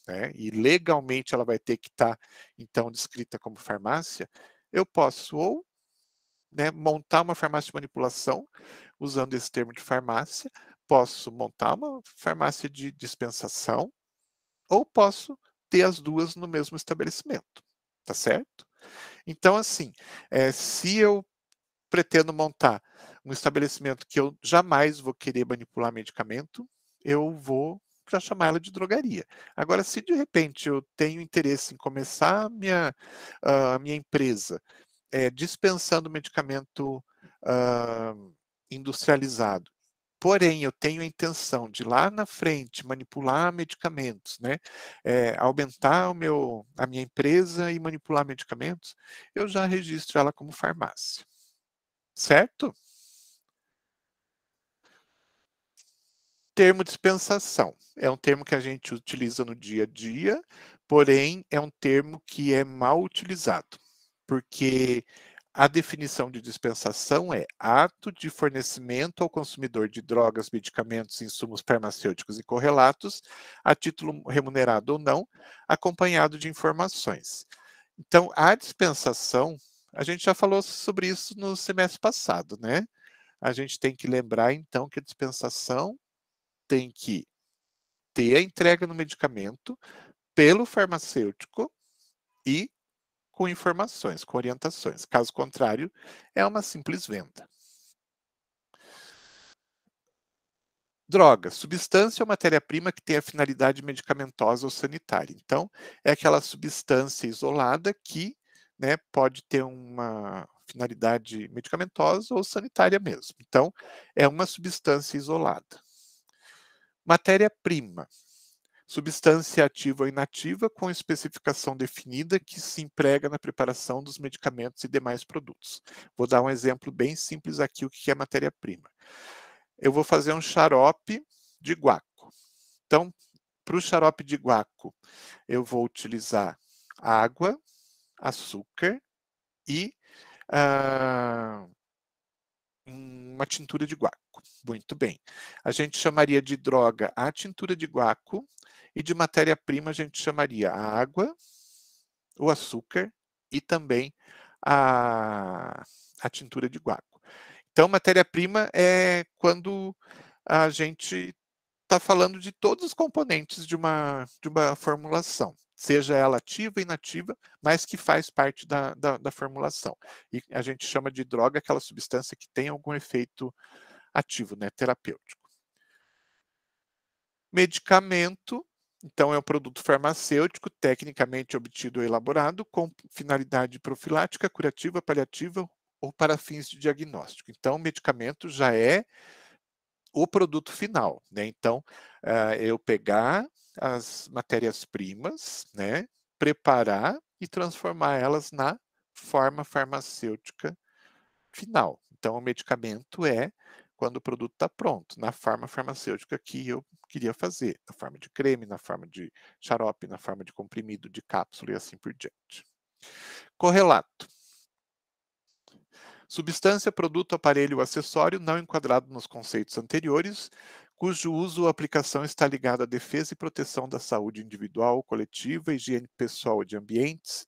né, e legalmente ela vai ter que estar, então, descrita como farmácia, eu posso ou, né, montar uma farmácia de manipulação, usando esse termo de farmácia, posso montar uma farmácia de dispensação, ou posso ter as duas no mesmo estabelecimento, tá certo? Então, assim, se eu pretendo montar um estabelecimento que eu jamais vou querer manipular medicamento, eu vou já chamar ela de drogaria. Agora, se de repente eu tenho interesse em começar a minha empresa dispensando medicamento industrializado, porém, eu tenho a intenção de lá na frente manipular medicamentos, né? Aumentar a minha empresa e manipular medicamentos, eu já registro ela como farmácia. Certo? Termo dispensação. É um termo que a gente utiliza no dia a dia, porém, é um termo que é mal utilizado, porque a definição de dispensação é ato de fornecimento ao consumidor de drogas, medicamentos, insumos farmacêuticos e correlatos, a título remunerado ou não, acompanhado de informações. Então, a dispensação, a gente já falou sobre isso no semestre passado, né? A gente tem que lembrar, então, que a dispensação tem que ter a entrega no medicamento pelo farmacêutico e com informações, com orientações. Caso contrário, é uma simples venda. Droga, substância ou matéria-prima que tem a finalidade medicamentosa ou sanitária. Então, é aquela substância isolada que, né, pode ter uma finalidade medicamentosa ou sanitária mesmo. Então, é uma substância isolada. Matéria-prima. Substância ativa ou inativa com especificação definida que se emprega na preparação dos medicamentos e demais produtos. Vou dar um exemplo bem simples aqui, o que é matéria-prima. Eu vou fazer um xarope de guaco. Então, para o xarope de guaco, eu vou utilizar água, açúcar e uma tintura de guaco. Muito bem. A gente chamaria de droga a tintura de guaco e de matéria-prima a gente chamaria a água, o açúcar e também a tintura de guaco. Então, matéria-prima é quando a gente está falando de todos os componentes de uma formulação, seja ela ativa ou inativa, mas que faz parte da formulação. E a gente chama de droga aquela substância que tem algum efeito ativo, né, terapêutico. Medicamento, então, é um produto farmacêutico tecnicamente obtido ou elaborado com finalidade profilática, curativa, paliativa ou para fins de diagnóstico. Então, o medicamento já é o produto final, né? Então, eu pegar as matérias-primas, né, preparar e transformar elas na forma farmacêutica final. Então, o medicamento é quando o produto está pronto, na forma farmacêutica que eu queria fazer, na forma de creme, na forma de xarope, na forma de comprimido, de cápsula e assim por diante. Correlato. Substância, produto, aparelho ou acessório não enquadrado nos conceitos anteriores, cujo uso ou aplicação está ligado à defesa e proteção da saúde individual, coletiva, higiene pessoal e de ambientes,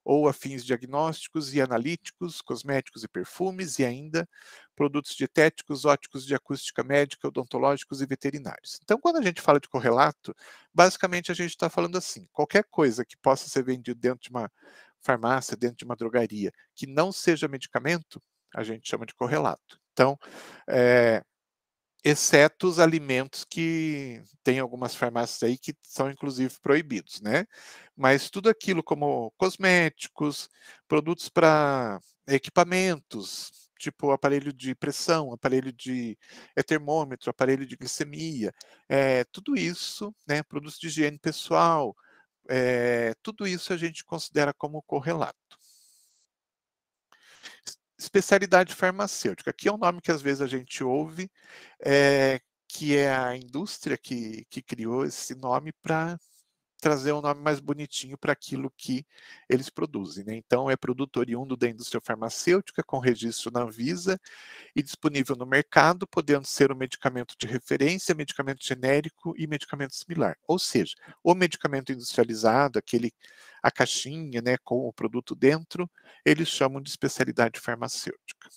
ou a fins diagnósticos e analíticos, cosméticos e perfumes, e ainda produtos dietéticos, óticos de acústica médica, odontológicos e veterinários. Então, quando a gente fala de correlato, basicamente a gente está falando assim, qualquer coisa que possa ser vendido dentro de uma farmácia, dentro de uma drogaria, que não seja medicamento, a gente chama de correlato. Então, exceto os alimentos que tem algumas farmácias aí que são inclusive proibidos, né? Mas tudo aquilo como cosméticos, produtos para equipamentos, tipo aparelho de pressão, aparelho de termômetro, aparelho de glicemia, tudo isso, né? Produtos de higiene pessoal, tudo isso a gente considera como correlato. Especialidade farmacêutica. Aqui é um nome que às vezes a gente ouve, que é a indústria que criou esse nome para trazer um nome mais bonitinho para aquilo que eles produzem, né? Então, é produto oriundo da indústria farmacêutica, com registro na Anvisa e disponível no mercado, podendo ser um medicamento de referência, medicamento genérico e medicamento similar. Ou seja, o medicamento industrializado, a caixinha, né, com o produto dentro, eles chamam de especialidade farmacêutica.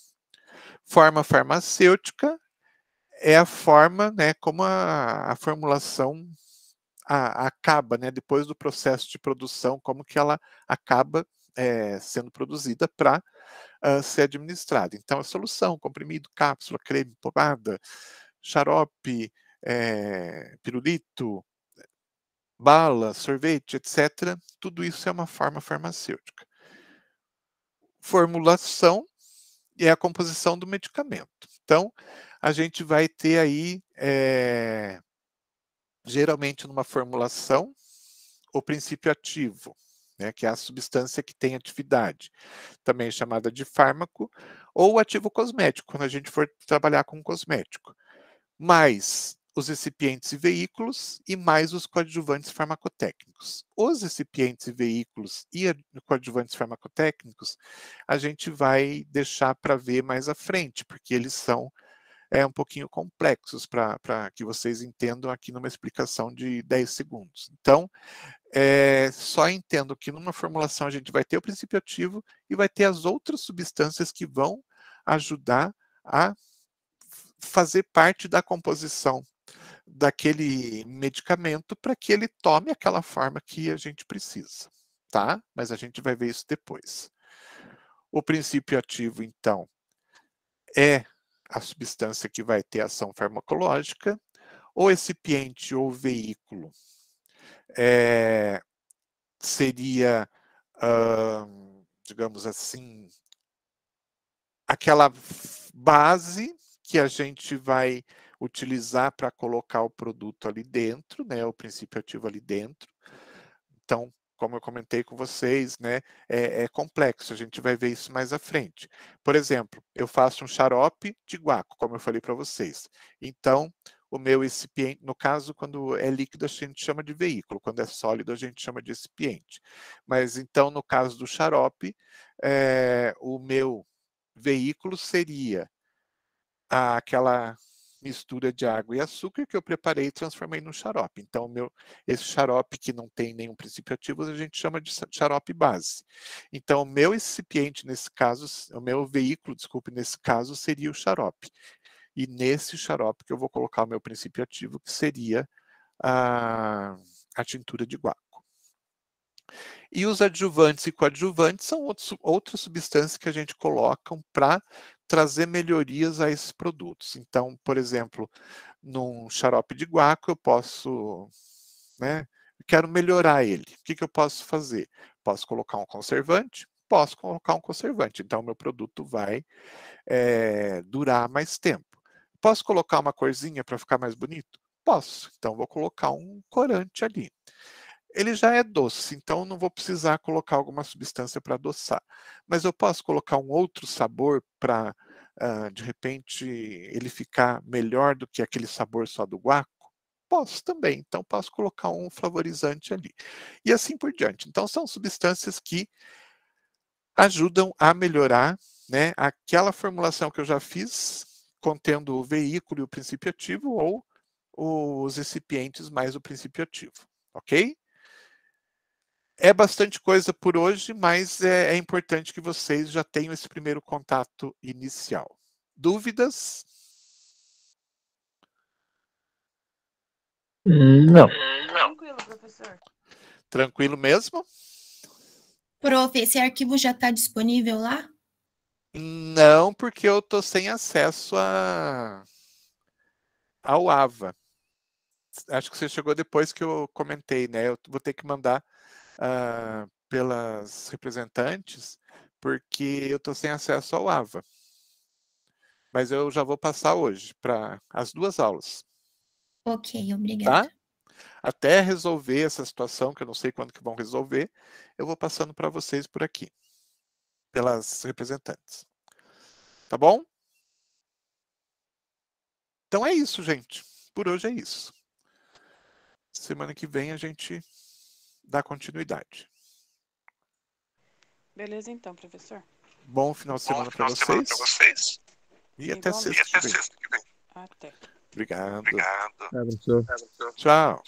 Forma farmacêutica é a forma, né, como a formulação acaba, né, depois do processo de produção, como que ela acaba sendo produzida para ser administrada. Então, a solução, comprimido, cápsula, creme, pomada, xarope, pirulito, bala, sorvete, etc. Tudo isso é uma forma farmacêutica. Formulação é a composição do medicamento. Então, a gente vai ter aí, geralmente numa formulação, o princípio ativo, né, que é a substância que tem atividade, também chamada de fármaco, ou ativo cosmético, quando a gente for trabalhar com cosmético, mais os recipientes e veículos e mais os coadjuvantes farmacotécnicos. Os recipientes e veículos e coadjuvantes farmacotécnicos a gente vai deixar para ver mais à frente, porque eles são um pouquinho complexos para que vocês entendam aqui numa explicação de 10 segundos. Então, só entendo que numa formulação a gente vai ter o princípio ativo e vai ter as outras substâncias que vão ajudar a fazer parte da composição daquele medicamento para que ele tome aquela forma que a gente precisa, tá? Mas a gente vai ver isso depois. O princípio ativo, então, é a substância que vai ter ação farmacológica. O recipiente ou veículo seria, digamos assim, aquela base que a gente vai utilizar para colocar o produto ali dentro, né, o princípio ativo ali dentro. Então, como eu comentei com vocês, né, é complexo, a gente vai ver isso mais à frente. Por exemplo, eu faço um xarope de guaco, como eu falei para vocês. Então, o meu recipiente, no caso, quando é líquido, a gente chama de veículo, quando é sólido, a gente chama de recipiente. Mas, então, no caso do xarope, o meu veículo seria aquela mistura de água e açúcar que eu preparei e transformei num xarope. Então, esse xarope que não tem nenhum princípio ativo, a gente chama de xarope base. Então, o meu recipiente, nesse caso, o meu veículo, desculpe, nesse caso, seria o xarope. E nesse xarope que eu vou colocar o meu princípio ativo, que seria a tintura de guaco. E os adjuvantes e coadjuvantes são outras substâncias que a gente coloca para trazer melhorias a esses produtos. Então, por exemplo, num xarope de guaco, eu posso, né, quero melhorar ele. O que eu posso fazer? Posso colocar um conservante? Posso colocar um conservante. Então, meu produto vai durar mais tempo. Posso colocar uma corzinha para ficar mais bonito? Posso. Então, vou colocar um corante ali. Ele já é doce, então não vou precisar colocar alguma substância para adoçar. Mas eu posso colocar um outro sabor para, de repente, ele ficar melhor do que aquele sabor só do guaco? Posso também. Então, posso colocar um flavorizante ali. E assim por diante. Então, são substâncias que ajudam a melhorar, né, aquela formulação que eu já fiz, contendo o veículo e o princípio ativo, ou os recipientes mais o princípio ativo. Ok? É bastante coisa por hoje, mas é importante que vocês já tenham esse primeiro contato inicial. Dúvidas? Não. Tranquilo, professor. Tranquilo mesmo? Prof, esse arquivo já está disponível lá? Não, porque eu estou sem acesso ao AVA. Acho que você chegou depois que eu comentei, né? Eu vou ter que mandar pelas representantes, porque eu estou sem acesso ao AVA. Mas eu já vou passar hoje para as 2 aulas. Ok, obrigada. Tá? Até resolver essa situação, que eu não sei quando que vão resolver, eu vou passando para vocês por aqui, pelas representantes. Tá bom? Então é isso, gente. Por hoje é isso. Semana que vem a gente dá continuidade. Beleza então, professor. Bom final de semana para vocês. E até Igualmente. sexta que vem. Até. Obrigado. Tá, professor. Tchau.